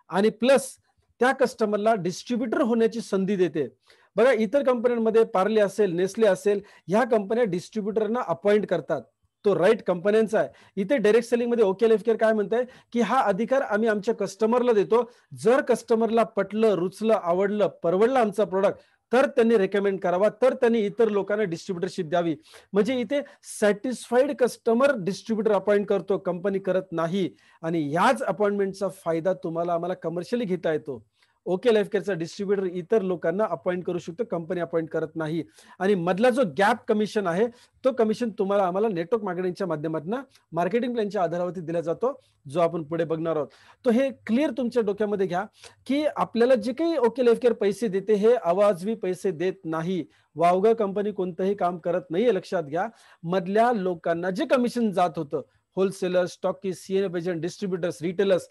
आणि प्लस त्या कस्टमरला डिस्ट्रीब्युटर होण्याची संधी देते. बघा, इतर कंपन्यांमध्ये पार्ले असेल, नेस्ले असेल, ह्या कंपन्या डिस्ट्रीब्युटरना अपॉइंट करतात. तो राईट कंपन्यांचा आहे. इथे डायरेक्ट सेलिंग मध्ये ओके लाईफ केअर काय म्हणतंय की हा अधिकार आम्ही आमच्या कस्टमरला देतो. जर कस्टमरला पटलं, रुचलं, आवडलं, परवडलं आमचा प्रोडक्ट, तर त्यांनी रेकमेंड करावा, तर त्यांनी इतर लोकांना डिस्ट्रीब्युटरशिप द्यावी. म्हणजे इथे सॅटिस्फाईड कस्टमर डिस्ट्रीब्युटर अपॉइंट करतो, कंपनी करत नाही. आणि याच अपॉइंटमेंटचा फायदा तुम्हाला आम्हाला कमर्शियली घेता येतो. ओके लाईफ केअरचा डिस्ट्रीब्युटर इतर लोकांना अपॉइंट करू शकतो, कंपनी अपॉइंट करत नाही. आणि मधला जो गॅप कमिशन आहे, तो कमिशन तुम्हाला आम्हाला नेटवर्क मार्केटिंगच्या माध्यमातून मार्केटिंग प्लॅनच्या आधारावरती दिला जातो, जो आपण पुढे बघणार आहोत. तो हे क्लिअर तुमच्या डोक्यामध्ये घ्या की आपल्याला जे काही ओके लाईफ केअर पैसे देते हे अवाजवी पैसे देत नाही. वावगा कंपनी कोणतंही काम करत नाहीये, लक्षात घ्या. मधल्या लोकांना जे कमिशन जात होतं, wholesaler, stockist, CNF agent, distributors, retailers,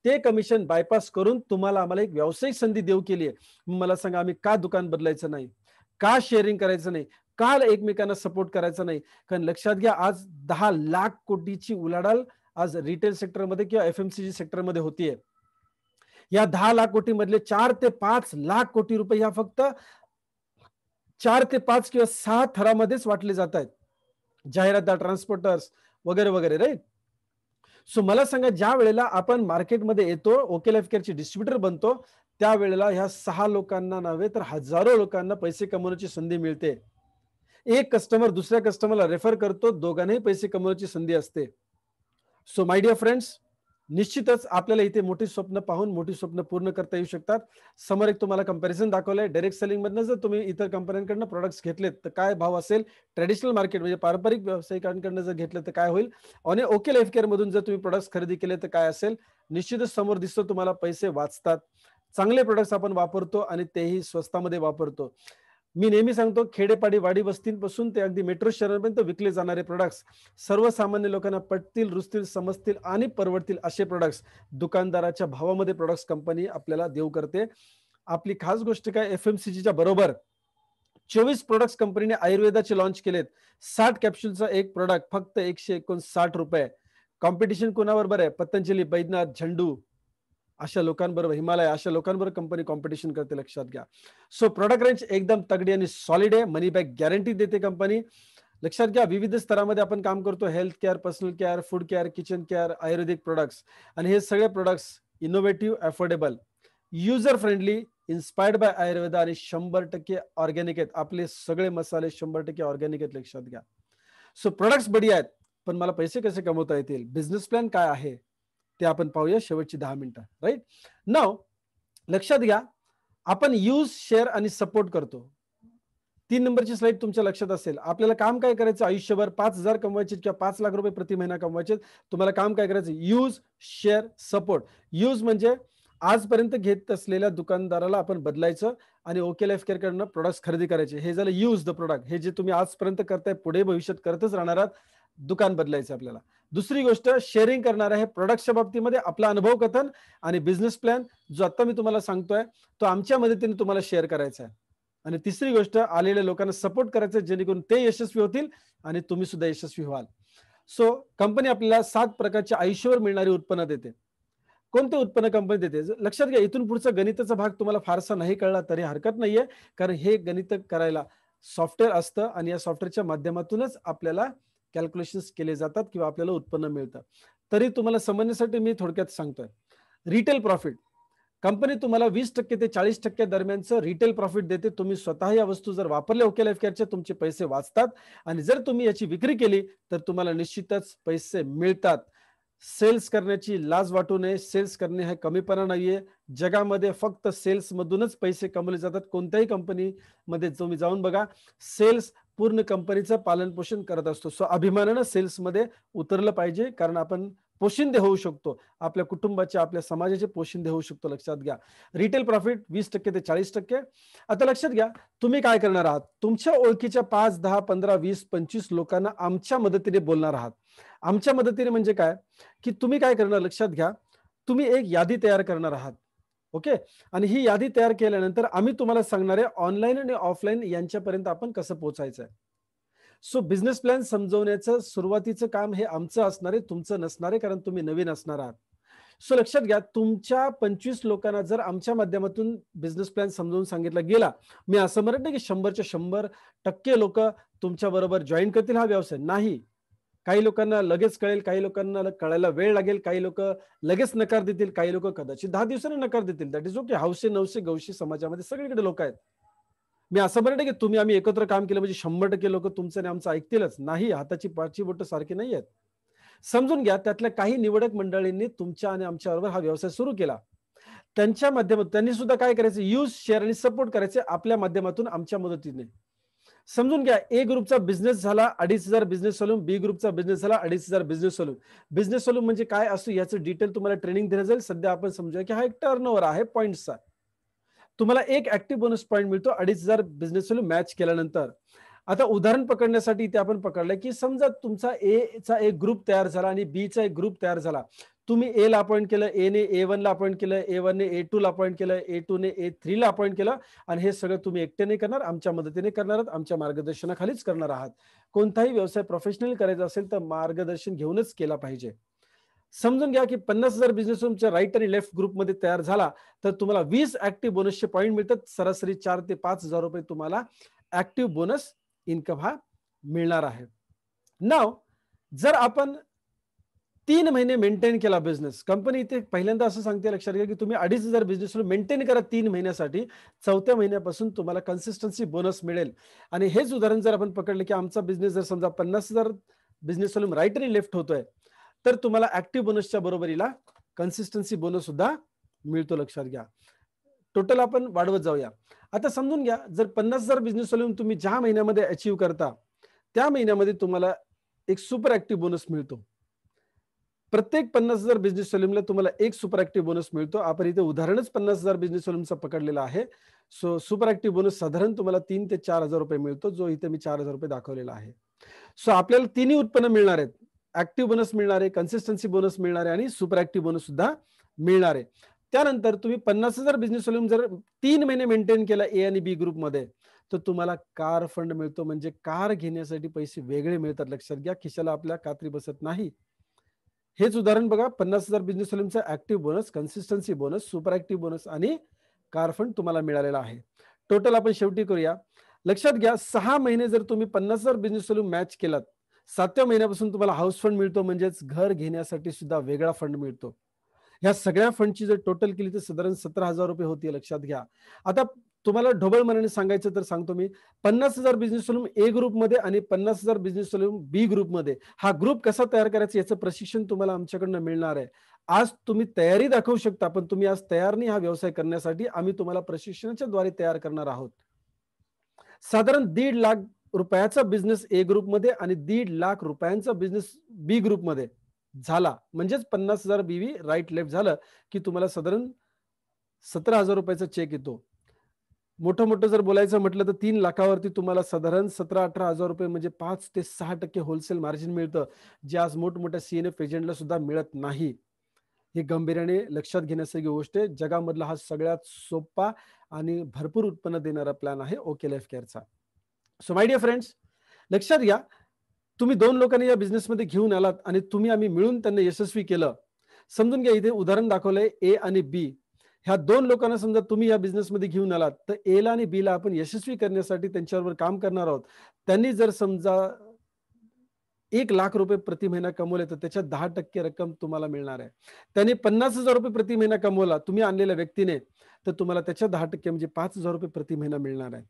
ते कमिशन बायपास करून तुम्हाला आम्हाला एक व्यावसायिक संधी देऊ केली आहे. मला सांगा, आम्ही का दुकान बदलायचं नाही? का शेअरिंग करायचं नाही? का एकमेकांना सपोर्ट करायचा नाही? कारण लक्षात घ्या, आज 10 लाख कोटीची उलाढाल आज रिटेल सेक्टरमध्ये किंवा एफएमसीजी सेक्टरमध्ये होतीये. या 10 लाख कोटी मधले 4 ते 5 लाख कोटी रुपये ह्या फक्त 4 ते 5 किंवा 6 थरामध्येच वाटले जात आहेत. जाहिरातदार, ट्रान्सपोर्टर्स वगैरे वगैरे, राईट. सो मला सांगा, ज्या वेळेला आपण मार्केटमध्ये येतो, ओके लाईफ केअरची डिस्ट्रीब्युटर बनतो, त्यावेळेला ह्या 6 लोकांना नव्हे तर हजारो लोकांना पैसे कमवण्याची संधी मिळते. एक कस्टमर दुसऱ्या कस्टमरला रेफर करतो, दोघांनाही पैसे कमवण्याची संधी असते. सो माय डिअर फ्रेंड्स, निश्चितच आपल्याला इथे मोठी स्वप्न पाहून मोठी स्वप्न पूर्ण करता येऊ शकतात. समोर एक तुम्हाला कंपॅरिझन दाखवलंय. डायरेक्ट सेलिंग मधनं जर तुम्ही इतर कंपन्यांकडून प्रॉडक्ट्स घेतलेत तर काय भाव असेल, ट्रेडिशनल मार्केट म्हणजे पारंपरिक व्यावसायिकांकडून जर घेतलं तर काय होईल, आणि ओके लाईफ केअर मधून जर तुम्ही प्रॉडक्ट्स खरेदी केले तर काय असेल. निश्चितच समोर दिसतं तुम्हाला पैसे वाचतात. चांगले प्रॉडक्ट्स आपण वापरतो आणि तेही स्वस्तामध्ये वापरतो. मी नेहमी सांगतो, खेडेपाडी वाडी वस्तींपासून ते अगदी मेट्रो शहरांपर्यंत विकले जाणारे प्रोडक्ट्स सर्वसामान्य लोकांना पटतील, रुचतील, समजतील आणि परवडतील असे प्रोडक्ट्स दुकानदाराच्या भावामध्ये प्रोडक्ट्स कंपनी आपल्याला देऊ करते. आपली खास गोष्ट काय, एफएमसीजीच्या बरोबर 24 प्रोडक्ट्स कंपनीने आयुर्वेदाचे लॉन्च केलेत. 60 कॅप्सूलचा एक प्रोडक्ट फक्त ₹159. कॉम्पिटिशन कोणाबरोबर आहे? पतंजली, बैद्यनाथ, झंडू अशा लोकांबरोबर, हिमालय अशा लोकांबरोबर कंपनी कॉम्पिटिशन करते, लक्षात घ्या. सो प्रोडक्ट रेंज एकदम तगडी आणि सॉलिड आहे. मनी बॅक गॅरंटी देते कंपनी. लक्षात घ्या, विविध स्तरामध्ये आपण काम करतो. Health care, personal care, food care, kitchen care, ayurvedic products, आणि हे सगळे products innovative, affordable, user friendly, inspired by Ayurveda आणि 100% ऑर्गॅनिक आहेत. आपले सगळे मसाले 100% ऑर्गॅनिक आहेत, लक्षात घ्या. सो प्रोडक्ट्स बढिया आहेत, पण मला पैसे कसे कमवता येतील, बिझनेस प्लॅन काय आहे ते आपण पाहूया शेवटची 10 मिनिटं. राईट नाव लक्षात घ्या, आपण यूज, शेअर आणि सपोर्ट करतो. 3 नंबरची स्लाइड तुमच्या लक्षात असेल. आपल्याला काम काय करायचं, आयुष्यभर 5,000 कमवायचे किंवा 5 लाख रुपये प्रति महिना कमवायचे. तुम्हाला काम काय करायचं, यूज, शेअर, सपोर्ट. यूज म्हणजे आजपर्यंत घेत असलेल्या दुकानदाराला आपण बदलायचं आणि ओके लाईफ केअर कडनं प्रोडक्ट्स खरेदी करायचे. हे झालं यूज द प्रोडक्ट. हे जे तुम्ही आजपर्यंत करताय, पुढे भविष्यात करतच राहणार आहात, दुकान बदलायचं आपल्याला. दुसरी गोष्ट, शेअरिंग करणार आहे प्रोडक्टच्या बाबतीमध्ये आपला अनुभव कथन आणि बिझनेस प्लॅन जो आता मी तुम्हाला सांगतोय तो आमच्या मदतीने तुम्हाला शेअर करायचा आहे. आणि तिसरी गोष्ट, आलेल्या लोकांना सपोर्ट करायचं जेणेकरून ते यशस्वी होतील आणि तुम्ही सुद्धा यशस्वी व्हाल. सो कंपनी आपल्याला 7 प्रकारचे आयुष्यभर मिळणारी उत्पन्न देते. कोणते उत्पन्न कंपनी देते, लक्षात घ्या. इथून पुढचा गणिताचा भाग तुम्हाला फारसा नाही कळला तरी हरकत नाहीये, कारण हे गणित करायला सॉफ्टवेअर असतं आणि या सॉफ्टवेअरच्या माध्यमातूनच आपल्याला कॅल्क्युलेशन्स केले जातात किंवा आपल्याला उत्पन्न मिळतं. तरी तुम्हाला समजण्यासाठी मी थोडक्यात सांगतोय. रिटेल प्रॉफिट, कंपनी तुम्हाला 20% ते 40% दरम्यानचं रिटेल प्रॉफिट देते. तुम्ही स्वतः या वस्तू जर वापरल्या ओके लाईफ केअरच्या, तुमचे पैसे वाचतात, आणि जर तुम्ही याची विक्री केली तर तुम्हाला निश्चितच पैसे मिळतात. सेल्स करण्याची लाज वाटू नये. सेल्स करणे हा कमीपणा नाहीये. जगामध्ये फक्त सेल्स मधूनच पैसे कमवले जातात. कोणत्याही कंपनीमध्ये तुम्ही जाऊन बघा, सेल्स पूर्ण कंपनीचं पालन पोषण करत असतो. सो अभिमानानं सेल्समध्ये उतरलं पाहिजे, कारण आपण पोशिंदे होऊ शकतो, आपल्या कुटुंबाचे, आपल्या समाजाचे पोशिंदे होऊ शकतो, लक्षात घ्या. रिटेल प्रॉफिट 20% ते 40%. आता लक्षात घ्या, तुम्ही काय करणार आहात, तुमच्या ओळखीच्या 5, 10, 15, 20, 25 लोकांना आमच्या मदतीने बोलणार आहात. आमच्या मदतीने म्हणजे काय, की तुम्ही काय करणार, लक्षात घ्या, तुम्ही एक यादी तयार करणार आहात. ओके, आणि ही यादी तयार केल्यानंतर आम्ही तुम्हाला सांगणार आहे ऑनलाईन आणि ऑफलाईन यांच्यापर्यंत आपण कसं पोहोचायचं आहे. सो बिझनेस प्लॅन समजवण्याचं सुरुवातीचं काम हे आमचं असणार आहे, तुमचं नसणार आहे, कारण तुम्ही नवीन असणार आहात. सो लक्षात घ्या, तुमच्या 25 लोकांना जर आमच्या माध्यमातून बिझनेस प्लॅन समजावून सांगितला गेला, मी असं म्हणत नाही की 100च्या 100% लोक तुमच्या बरोबर जॉईन करतील हा व्यवसाय. नाही, काही लोकांना लगेच कळेल, काही लोकांना कळायला वेळ लागेल, काही लोक लगेच नकार देतील, काही लोक कदाचित 10 दिवसांनी नकार देतील. That is okay. हौसे नवसे गवशी समाजामध्ये सगळीकडे लोक आहेत. मी असं म्हणत की तुम्ही आम्ही एकत्र काम केलं म्हणजे 100% लोक तुमचं आणि आमचं ऐकतीलच. नाही, हाताची 5 बोटं सारखी नाही आहेत. समजून घ्या, त्यातल्या काही निवडक मंडळींनी तुमच्या आणि आमच्याबरोबर हा व्यवसाय सुरू केला. त्यांच्या माध्यमातून त्यांनी सुद्धा काय करायचं, यूज, शेअर आणि सपोर्ट करायचे आपल्या माध्यमातून, आमच्या मदतीने. समजून घ्या, ए ग्रुपचा बिझनेस झाला 2,500 बिझनेस सॉल्यूम, बी ग्रुपचा बिझनेस झाला 2,500 बिझनेस सॉल्यूम. बिझनेस सॉल्यूम म्हणजे काय असतो याचं डिटेल तुम्हाला ट्रेनिंग दिलं जाईल. सध्या आपण समजूया की हा एक टर्नओव्हर आहे पॉईंट्सचा. तुम्हाला एक ऍक्टिव्ह बोनस पॉईंट मिळतो 2,500 बिझनेस सॉल्यूम मॅच केल्यानंतर. आता उदाहरण पकडण्यासाठी इथे आपण पकडलंय की समजा तुमचा ए चा एक ग्रुप तयार झाला आणि बी चा एक ग्रुप तयार झाला. तुम्ही ए ला अपॉइंट केलं, ए ने A1 ला अपॉइंट केलं, A1 ने A2 ला अपॉइंट केलं, A2 ने A3 ला अपॉइंट केलं, आणि हे सगळं तुम्ही एकट्याने करणार, आमच्या मदतीने करणार आहात, आमच्या मार्गदर्शनाखालीच करणार आहात. कोणताही व्यवसाय प्रोफेशनल करायचा असेल तर मार्गदर्शन घेऊनच केला पाहिजे. समजून घ्या की 50,000 बिझनेस तुमच्या राईट आणि लेफ्ट ग्रुपमध्ये तयार झाला तर तुम्हाला 20 ऍक्टिव्ह बोनसचे पॉईंट मिळतात. सरासरी 4 ते 5,000 रुपये तुम्हाला ऍक्टिव्ह बोनस इन्कम हा मिळणार आहे. नाव जर आपण 3 महिने मेंटेन केला बिझनेस, कंपनी इथे पहिल्यांदा असं सांगते, लक्षात घ्या की तुम्ही 2,500 बिझनेस मेंटेन करा 3 महिन्यासाठी. 4थ्या महिन्यापासून तुम्हाला कन्सिस्टन्सी बोनस मिळेल. आणि हेच उदाहरण जर आपण पकडलं की आमचा बिझनेस जर समजा 50,000 बिझनेस राईट आणि लेफ्ट होतोय, तर तुम्हाला ऍक्टिव्ह बोनसच्या बरोबरीला कन्सिस्टन्सी बोनस सुद्धा मिळतो, लक्षात घ्या. टोटल आपण वाढवत जाऊया. आता समजून घ्या, जर 50,000 बिझनेस व्हॉल्यूम तुम्ही ज्या महिन्यामध्ये अचीव्ह करता त्या महिन्यामध्ये तुम्हाला एक सुपर ऍक्टिव्ह बोनस मिळतो. प्रत्येक 50,000 बिझनेस व्हॉल्यूमला तुम्हाला एक सुपर ऍक्टिव्ह बोनस मिळतो. आपण इथे उदाहरणच 50,000 बिझनेस व्हॉल्यूमचा पकडलेला आहे. सो सुपर ऍक्टिव्ह बोनस साधारण तुम्हाला 3 ते 4,000 रुपये मिळतो, जो इथे मी 4,000 रुपये दाखवलेला आहे. सो आपल्याला तिन्ही उत्पन्न मिळणार आहेत. ऍक्टिव्ह बोनस मिळणार आहे, कन्सिस्टन्सी बोनस मिळणार आहे आणि सुपर ऍक्टिव्ह बोनस सुद्धा मिळणार आहे. त्यानंतर तुम्ही 50,000 बिझनेस व्हॉल्यूम जर 3 महिने मेंटेन केला ए आणि बी ग्रुपमध्ये, तर तुम्हाला कार फंड मिळतो. म्हणजे कार घेण्यासाठी पैसे वेगळे मिळतात. लक्षात घ्या, खिशाला आपल्या कात्री बसत नाही. हेच उदाहरण बघा, 50,000 बिझनेस व्हॉल्यूमचा active bonus, consistency bonus, super active bonus आणि कार फंड तुम्हाला मिळालेला आहे. टोटल आपण शेवटी करूया. लक्षात घ्या, 6 महिने जर तुम्ही 50,000 बिझनेस व्हॉल्यूम मॅच केलात, 7व्या महिन्यापासून तुम्हाला हाऊस फंड मिळतो. म्हणजेच घर घेण्यासाठी सुद्धा वेगळा फंड मिळतो. ह्या सगळ्या फंडची जर टोटल केली तर साधारण 17,000 रुपये होती. लक्षात घ्या. आता तुम्हाला ढोबळ मनाने सांगायचं तर सांगतो मी, 50,000 बिझनेस व्हॉल्यूम ए ग्रुपमध्ये आणि 50,000 बिझनेस व्हॉल्यूम बी ग्रुपमध्ये हा ग्रुप कसा तयार करायचा याचं प्रशिक्षण तुम्हाला आमच्याकडनं मिळणार आहे. आज तुम्ही तयारी दाखवू शकता, पण तुम्ही आज तयार नाही हा व्यवसाय करण्यासाठी. आम्ही तुम्हाला प्रशिक्षणाच्या द्वारे तयार करणार आहोत. साधारण 1.5 लाख रुपयाचा बिझनेस ए ग्रुपमध्ये आणि 1.5 लाख रुपयांचा बिझनेस बी ग्रुपमध्ये झाला, म्हणजेच 50,000 बीवी राईट लेफ्ट झालं की तुम्हाला साधारण 17,000 रुपयाचा चेक येतो. मोठं जर बोलायचं म्हटलं तर 3 लाखावरती तुम्हाला साधारण 17-18,000 रुपये म्हणजे 5 ते 6% होलसेल मार्जिन मिळतं, जे आज मोठमोठ्या सीएनएफ एजंटला सुद्धा मिळत नाही. हे गंभीर्याने लक्षात घेण्यासारखी गोष्ट आहे. जगामधला हा सगळ्यात सोपा आणि भरपूर उत्पन्न देणारा प्लॅन आहे ओके लाईफ केअरचा. सो माय डिअर फ्रेंड्स, लक्षात घ्या, तुम्ही 2 लोकांनी या बिझनेसमध्ये घेऊन आलात आणि आम्ही मिळून त्यांना यशस्वी केलं. समजून घ्या, इथे उदाहरण दाखवलंय ए आणि बी. ह्या 2 लोकांना समजा तुम्ही या बिझनेसमध्ये घेऊन आलात, तर एला आणि बीला आपण यशस्वी करण्यासाठी त्यांच्याबरोबर काम करणार आहोत. त्यांनी जर समजा 1 लाख रुपये प्रति महिना कमवले तर त्याच्यात 10% रक्कम तुम्हाला मिळणार आहे. त्याने 50,000 रुपये प्रति महिना कमवला तुम्ही आणलेल्या व्यक्तीने, तर तुम्हाला त्याच्या 10% म्हणजे 5,000 रुपये प्रति महिना मिळणार आहे.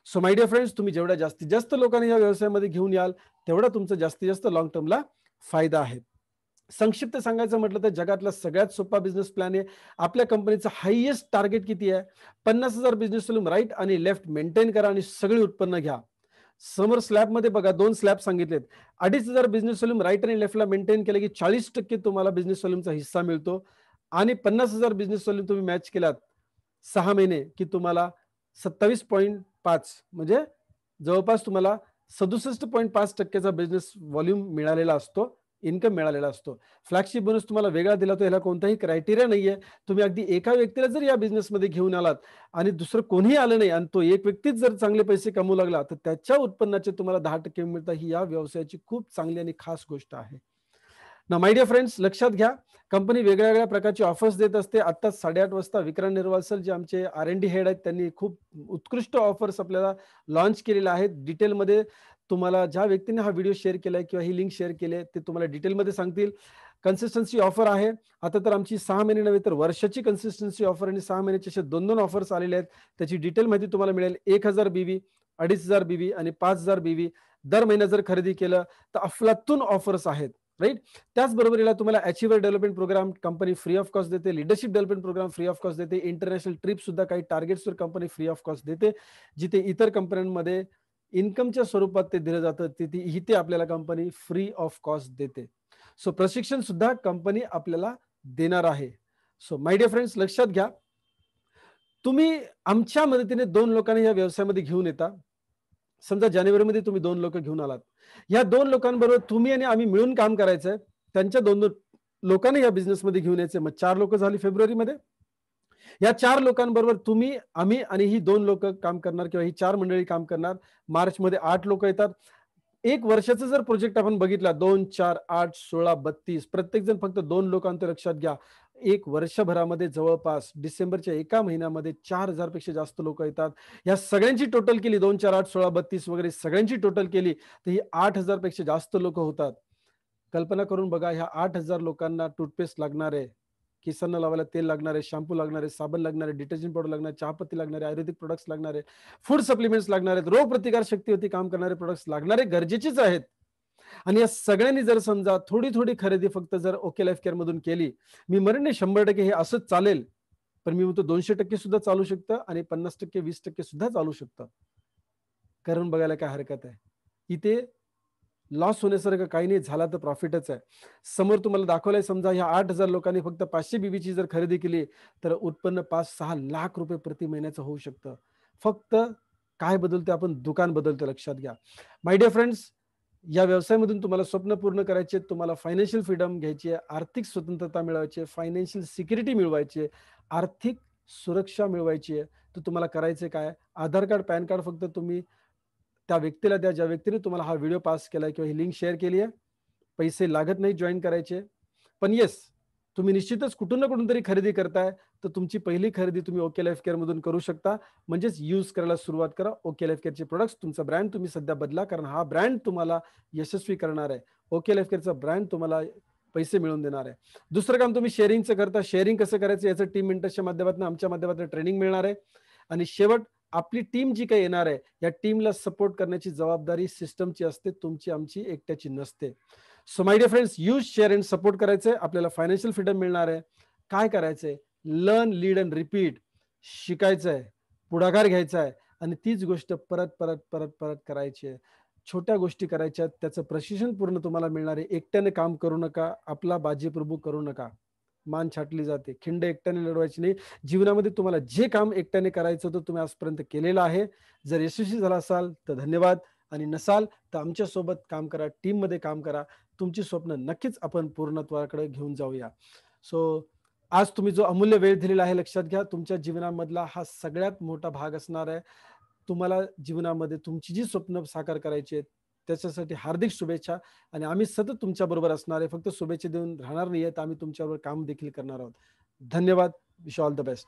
सो माय डिअर फ्रेंड्स, तुम्ही जेवढ्या जास्तीत जास्त लोकांनी या व्यवसायामध्ये घेऊन याल, तेवढा तुमचा जास्तीत जास्त लॉंग टर्मला फायदा आहे. संक्षिप्त सांगायचं म्हटलं तर जगातला सगळ्यात सोपा बिझनेस प्लॅन आहे. आपल्या कंपनीचं हायएस्ट टार्गेट किती आहे? 50,000 बिझनेस व्हॉल्यूम राईट आणि लेफ्ट मेंटेन करा आणि सगळे उत्पन्न घ्या. समोर स्लॅब मध्ये बघा 2 स्लॅब सांगितलेत. 2,500 बिझनेस व्हॉल्यूम राईट आणि लेफ्टला मेंटेन केलं की 40% तुम्हाला बिझनेस व्हॉल्यूमचा हिस्सा मिळतो. आणि 50,000 बिझनेस व्हॉल्यूम तुम्ही मॅच केलात 6 महिने की तुम्हाला 27.5 म्हणजे जवळपास तुम्हाला 67.5% बिझनेस व्हॉल्यूम मिळालेला असतो, इन्कम मिळालेला असतो. फ्लॅगशिप बोनस तुम्हाला वेगळा दिला तो ह्याला कोणताही क्रायटेरिया नाहीये. तुम्ही अगदी एका व्यक्तीला जर या बिझनेसमध्ये घेऊन आलात आणि दुसरं कोणीही आलं नाही आणि तो एक व्यक्तीच जर चांगले पैसे कमवू लागला, तर त्याच्या उत्पन्नाचे तुम्हाला 10% मिळतात. ही या व्यवसायाची खूप चांगली आणि खास गोष्ट आहे. ना माय डिअर फ्रेंड्स, लक्षात घ्या, कंपनी वेगळ्या प्रकारची ऑफर्स देत असते. आता 8:30 वाजता विक्रांत निर्वाल जे आमचे R&D हेड आहेत, त्यांनी खूप उत्कृष्ट ऑफर्स आपल्याला लॉन्च केलेल्या आहेत. डिटेलमध्ये तुम्हाला ज्या व्यक्तीने हा व्हिडिओ शेअर केलाय किंवा ही लिंक शेअर केली आहे ते तुम्हाला डिटेलमध्ये सांगतील. कन्सिस्टन्सी ऑफर आहे. आता तर आमची 6 महिने नव्हे तर वर्षाची कन्सिस्टन्सी ऑफर आणि 6 महिन्याचे असे 2 ऑफर्स आलेले आहेत. त्याची डिटेल माहिती तुम्हाला मिळेल. 1,000 बीवी, 2,500 बीवी आणि 5,000 बीवी दर महिना जर खरेदी केलं तर अफलातून ऑफर्स आहेत, राईट. त्याचबरोबर याला तुम्हाला achiever development programme company free of cost देते. Leadership development programme free of cost देते. इंटरनॅशनल ट्रिप सुद्धा काही टार्गेट्सवर कंपनी फ्री ऑफ कॉस्ट देते, जिथे इतर कंपन्यांमध्ये इन्कमच्या स्वरूपात ते दिलं जातं, तिथे इथे आपल्याला कंपनी फ्री ऑफ कॉस्ट देते. सो प्रशिक्षण सुद्धा कंपनी आपल्याला देणार आहे. सो माय डिअर फ्रेंड्स, लक्षात घ्या, तुम्ही आमच्या मदतीने 2 लोकांना या व्यवसायामध्ये घेऊन येता. समजा जानेवारीमध्ये तुम्ही 2 लोक घेऊन आलात. या 2 लोकांबरोबर तुम्ही आणि आम्ही मिळून काम करायचंय. त्यांच्या 2 लोकांना या बिझनेसमध्ये घेऊन यायचे. मग 4 लोक झाली फेब्रुवारीमध्ये. या 4 लोकांबरोबर तुम्ही, आम्ही आणि ही 2 लोक काम करणार किंवा ही 4 मंडळी काम करणार. मार्चमध्ये 8 लोक येतात. 1 वर्षाचा जर प्रोजेक्ट आपण बघितला 2, 4, 8, 16, 32 प्रत्येक जण फक्त 2 लोकांचं लक्षात घ्या. 1 वर्षभरामध्ये जवळपास डिसेंबरच्या एका महिन्यामध्ये 4,000 पेक्षा जास्त लोक येतात. या सगळ्यांची टोटल केली 2, 4, 8, 16, 32 वगैरे सगळ्यांची टोटल केली तर ही 8,000 पेक्षा जास्त लोक होतात. कल्पना करून बघा, ह्या 8,000 लोकांना टूथपेस्ट लागणार आहे, केसांना लावायला तेल लागणार आहे, शॅम्पू लागणार आहे, साबण लागणार आहे, डिटर्जंट पावडर लागणार आहे, चहापत्ती लागणार आहे, आयुर्वेदिक प्रोडक्ट्स लागणार आहे, फूड सप्लिमेंट्स लागणार आहेत, रोग प्रतिकार शक्तीवरती काम करणारे प्रोडक्ट्स लागणारे गरजेचेच आहेत. आणि या सगळ्यांनी जर समजा थोडी थोडी खरेदी फक्त जर ओके लाईफ केअर मधून केली, मी म्हणत नाही 100% हे असंच चालेल, पण मी म्हणतो 200% सुद्धा चालू शकतं आणि 50% 20% सुद्धा चालू शकतं. करून बघायला काय हरकत आहे. इथे लॉस होण्यासारखं काही नाही, झाला तर प्रॉफिटच आहे. समोर तुम्हाला दाखवलंय, समजा ह्या 8,000 लोकांनी फक्त 500 बीबीची जर खरेदी केली, तर उत्पन्न 5-6 लाख रुपये प्रति महिन्याचं होऊ शकतं. फक्त काय बदलते, आपण दुकान बदलतो, लक्षात घ्या. माय डिअर फ्रेंड्स, या व्यवसायामधून तुम्हाला स्वप्न पूर्ण करायचे, तुम्हाला फायनान्शियल फ्रीडम घ्यायची आहे, आर्थिक स्वतंत्रता मिळवायची आहे, फायनान्शियल सिक्युरिटी मिळवायची आहे, आर्थिक सुरक्षा मिळवायची आहे, तर तुम्हाला करायचे काय? आधार कार्ड, पॅन कार्ड फक्त तुम्ही त्या व्यक्तीला द्या, ज्या व्यक्तीने तुम्हाला हा व्हिडिओ पास केलाय किंवा ही लिंक शेअर केली आहे. पैसे लागत नाही जॉईन करायचे. पण येस, तुम्ही निश्चितच कुठून ना कुठून तरी खरेदी करताय, तर तुमची पहिली खरेदी तुम्ही ओके लाईफ केअर मधून करू शकता. म्हणजेच यूज करायला सुरुवात करा ओके लाईफ केअरचे प्रोडक्ट्स. तुमचा ब्रँड तुम्ही सध्या बदला, कारण हा ब्रँड तुम्हाला यशस्वी करणार आहे. ओके लाईफ केअरचा ब्रँड तुम्हाला पैसे मिळवून देणार आहे. दुसरं काम तुम्ही शेअरिंगचं करता. शेअरिंग कसं करायचं याचं टीम मेंटर्सच्या माध्यमातून, आमच्या माध्यमातून ट्रेनिंग मिळणार आहे. आणि शेवट, आपली टीम जी काही येणार आहे, या टीमला सपोर्ट करण्याची जबाबदारी सिस्टमची असते, तुमची आमची एकट्याची नसते. So my dear friends, use, share and support करायचंय. आपल्याला फायनान्शियल फ्रीडम मिळणार आहे. काय करायचंय? Learn, lead and repeat. शिकायचंय, पुढाकार घ्यायचा आहे आणि तीच गोष्ट परत परत परत परत करायची आहे. छोट्या गोष्टी करायच्या, त्याचं प्रशिक्षण पूर्ण तुम्हाला मिळणार आहे. एकट्याने काम करू नका, आपला बाजीप्रभू करू नका. मान छाटली जाते. खिंड एकट्याने लढवायची नाही. जीवनामध्ये तुम्हाला जे काम एकट्याने करायचं होतं, तुम्ही आजपर्यंत केलेलं आहे. जर यशस्वी झाला असाल तर धन्यवाद, आणि नसाल तर आमच्यासोबत काम करा, टीममध्ये काम करा. तुमची स्वप्न नक्कीच आपण पूर्णत्वाकडे घेऊन जाऊया. सो आज तुम्ही जो अमूल्य वेळ दिलेला आहे, लक्षात घ्या, तुमच्या जीवनामधला हा सगळ्यात मोठा भाग असणार आहे. तुम्हाला जीवनामध्ये तुमची जी स्वप्न साकार करायची आहेत, त्याच्यासाठी हार्दिक शुभेच्छा. आणि आम्ही सतत तुमच्या बरोबर असणार आहे. फक्त शुभेच्छा देऊन राहणार नाहीये, तर आम्ही तुमच्याबरोबर काम देखील करणार आहोत. धन्यवाद. Wish all the best.